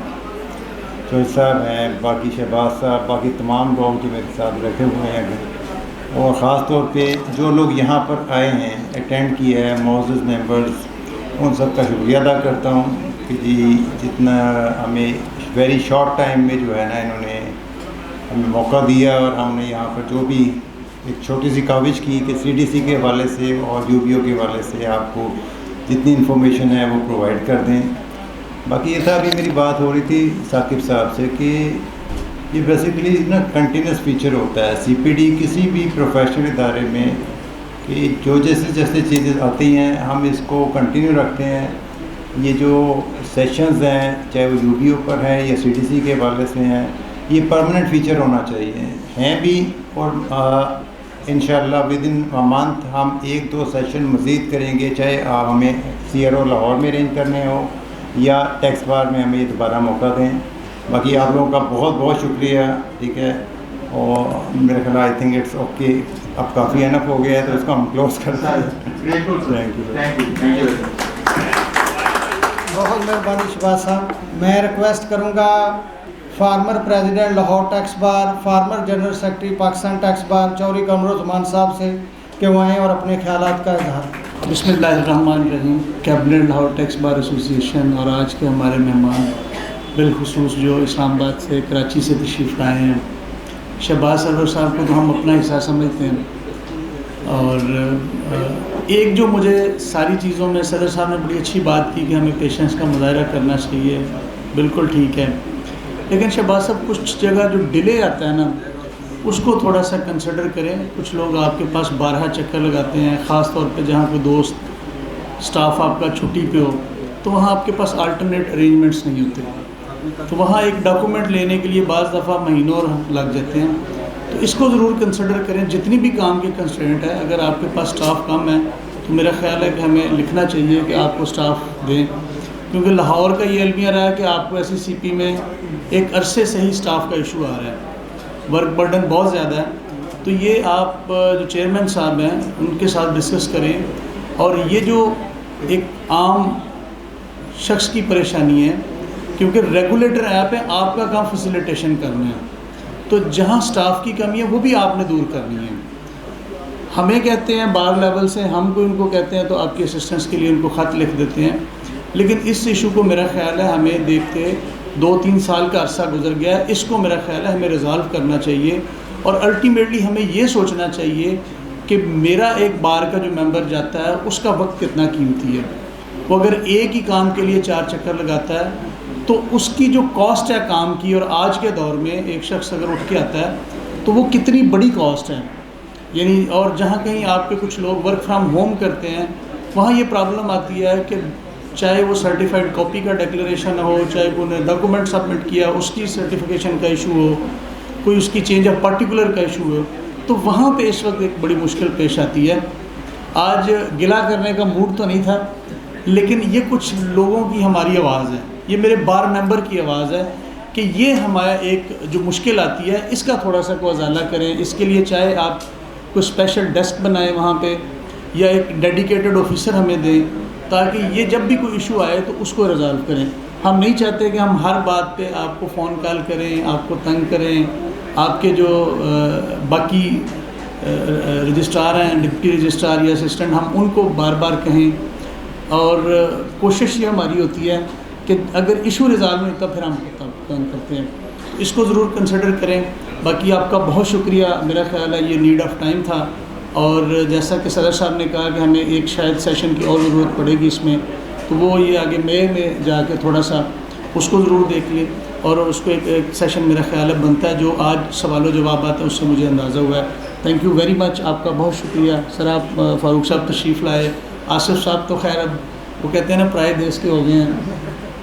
चौधरी साहब हैं, बाकी शहबाज साहब, बाकी तमाम लोग जो मेरे साथ बैठे हुए हैं, और ख़ास तौर पे जो लोग यहाँ पर आए हैं, अटेंड किया है, मौजूद मेंबर्स, उन सब का शुक्रिया अदा करता हूँ कि जी जितना हमें वेरी शॉर्ट टाइम में जो है ना इन्होंने हमें मौका दिया, और हमने यहाँ पर जो भी एक छोटी सी काविश की कि CDC के हवाले से और UBO के हवाले से आपको जितनी इन्फॉर्मेशन है वो प्रोवाइड कर दें। बाकी ये था, अभी मेरी बात हो रही थी साकिब साहब से कि ये बेसिकली ना कंटिन्यूस फीचर होता है CPD किसी भी प्रोफेशनल इदारे में, कि जो जैसे चीज़ें आती हैं हम इसको कंटिन्यू रखते हैं। ये जो सेशंस हैं, चाहे वो UBO पर है या CDC के हवाले से हैं, ये परमानेंट फ़ीचर होना चाहिए, हैं भी। और इंशाल्लाह विद इन अ मंथ हम 1-2 सेशन मज़ीद करेंगे, चाहे हमें CRO लाहौर में अरेंज करने हो या टैक्स बार में हमें दोबारा मौका दें। बाकी आप लोगों का बहुत बहुत शुक्रिया, ठीक है। और मेरे ख्याल आई थिंक इट्स ओके, अब काफ़ी एनफ हो गया है तो इसको हम क्लोज करते हैं। Thank you. बहुत मेहरबानी शहबाज साहब। मैं रिक्वेस्ट करूँगा former president Lahore tax bar, former general secretary Pakistan tax bar Chaudhry Qamar Usman साहब से कि वो आएँ और अपने ख्यालात का इजहार। बिस्मिल्लाहिर्रहमानिर्रहीम। Cabinet Lahore tax bar association और आज के हमारे मेहमान बिलखुसूस जो इस्लामाबाद से, कराची से तशरीफ़ लाए हैं, शहबाज सरवर साहब को तो हम अपना हिस्सा समझते हैं। और एक जो मुझे सारी चीज़ों में सदर साहब ने बड़ी अच्छी बात की कि हमें पेशेंस का मुजाहरा करना चाहिए, बिल्कुल ठीक है। लेकिन शहबाज साहब कुछ जगह जो डिले आता है ना उसको थोड़ा सा कंसिडर करें। कुछ लोग आपके पास 12 चक्कर लगाते हैं, ख़ास तौर पे जहाँ कोई दोस्त स्टाफ आपका छुट्टी पे हो तो वहाँ आपके पास अल्टरनेट अरेंजमेंट्स नहीं होते, तो वहाँ एक डॉक्यूमेंट लेने के लिए बाज़ दफ़ा महीनों लग जाते हैं। तो इसको ज़रूर कंसिडर करें। जितनी भी काम की कंस्ट्रेंट है, अगर आपके पास स्टाफ कम है तो मेरा ख्याल है कि हमें लिखना चाहिए कि आपको स्टाफ दें, क्योंकि लाहौर का ये अलमिया रहा है कि आपको SECP में एक अरसे से ही स्टाफ का इशू आ रहा है, वर्क बर्डन बहुत ज़्यादा है। तो ये आप जो चेयरमैन साहब हैं उनके साथ डिस्कस करें। और ये जो एक आम शख्स की परेशानी है, क्योंकि रेगुलेटर ऐप है, आपका काम फैसिलिटेशन करना है, तो जहाँ स्टाफ की कमी है वो भी आपने दूर करनी है। हमें कहते हैं बार लेवल से, हम कोई उनको कहते हैं तो आपकी असिस्टेंस के लिए उनको ख़त लिख देते हैं। लेकिन इस इशू को मेरा ख़्याल है हमें देखते 2-3 साल का अरसा गुजर गया है, इसको मेरा ख़्याल है हमें रिज़ॉल्व करना चाहिए। और अल्टीमेटली हमें ये सोचना चाहिए कि मेरा एक बार का जो मेंबर जाता है उसका वक्त कितना कीमती है। वो अगर एक ही काम के लिए 4 चक्कर लगाता है तो उसकी जो कॉस्ट है काम की, और आज के दौर में एक शख्स अगर उठ के आता है तो वो कितनी बड़ी कॉस्ट है। यानी और जहाँ कहीं आपके कुछ लोग वर्क फ्रॉम होम करते हैं वहाँ ये प्रॉब्लम आती है कि चाहे वो सर्टिफाइड कॉपी का डिक्लेरेशन हो, चाहे कोई डॉक्यूमेंट सबमिट किया उसकी सर्टिफिकेशन का इशू हो, कोई उसकी चेंज ऑफ पार्टिकुलर का इशू हो, तो वहाँ पे इस वक्त एक बड़ी मुश्किल पेश आती है। आज गिला करने का मूड तो नहीं था, लेकिन ये कुछ लोगों की हमारी आवाज़ है, ये मेरे बार मेंबर की आवाज़ है कि ये हमारा एक जो मुश्किल आती है इसका थोड़ा सा को अजाला करें। इसके लिए चाहे आप कोई स्पेशल डेस्क बनाएं वहाँ पे, या एक डेडिकेटेड ऑफिसर हमें दें, ताकि ये जब भी कोई इशू आए तो उसको रिजॉल्व करें। हम नहीं चाहते कि हम हर बात पे आपको फ़ोन कॉल करें, आपको तंग करें, आपके जो बाकी रजिस्ट्रार हैं, डिप्टी रजिस्ट्रार या असिस्टेंट, हम उनको बार बार कहें। और कोशिश ये हमारी होती है कि अगर इशू रिजॉल्व नहीं होता फिर हम तंग करते हैं, इसको ज़रूर कंसिडर करें। बाकी आपका बहुत शुक्रिया, मेरा ख़्याल है ये नीड ऑफ़ टाइम था, और जैसा कि सदर साहब ने कहा कि हमें एक शायद सेशन की और ज़रूरत पड़ेगी इसमें, तो वो ये आगे मई में जाके थोड़ा सा उसको ज़रूर देख लें, और उसको एक सेशन मेरा ख्याल है बनता है। जो आज सवाल जवाब आता है उससे मुझे अंदाज़ा हुआ है। थैंक यू वेरी मच, आपका बहुत शुक्रिया सर। आप फ़ारूक साहब तशरीफ़ लाए, आसिफ साहब तो खैर अब वो कहते हैं ना प्राय देश के हो गए हैं,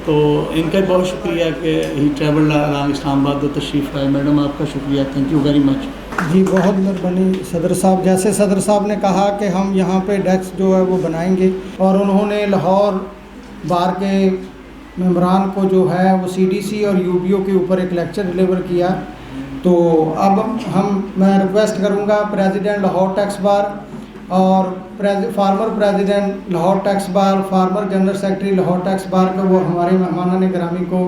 तो इनका बहुत शुक्रिया कि ही ट्रैवल अलॉन्ग इस्लामाबाद तो तशरीफ़ लाए। मैडम आपका शुक्रिया, थैंक यू वेरी मच। जी बहुत मेहरबानी सदर साहब। जैसे सदर साहब ने कहा कि हम यहाँ पे डेस्क जो है वो बनाएंगे, और उन्होंने लाहौर बार के मेंबरान को जो है वो CDC और UBO के ऊपर एक लेक्चर डिलीवर किया। तो अब मैं रिक्वेस्ट करूँगा प्रेसिडेंट लाहौर टैक्स बार और farmer president Lahore tax bar, former general secretary Lahore tax बार का वो हमारे मेहमानान गिरामी को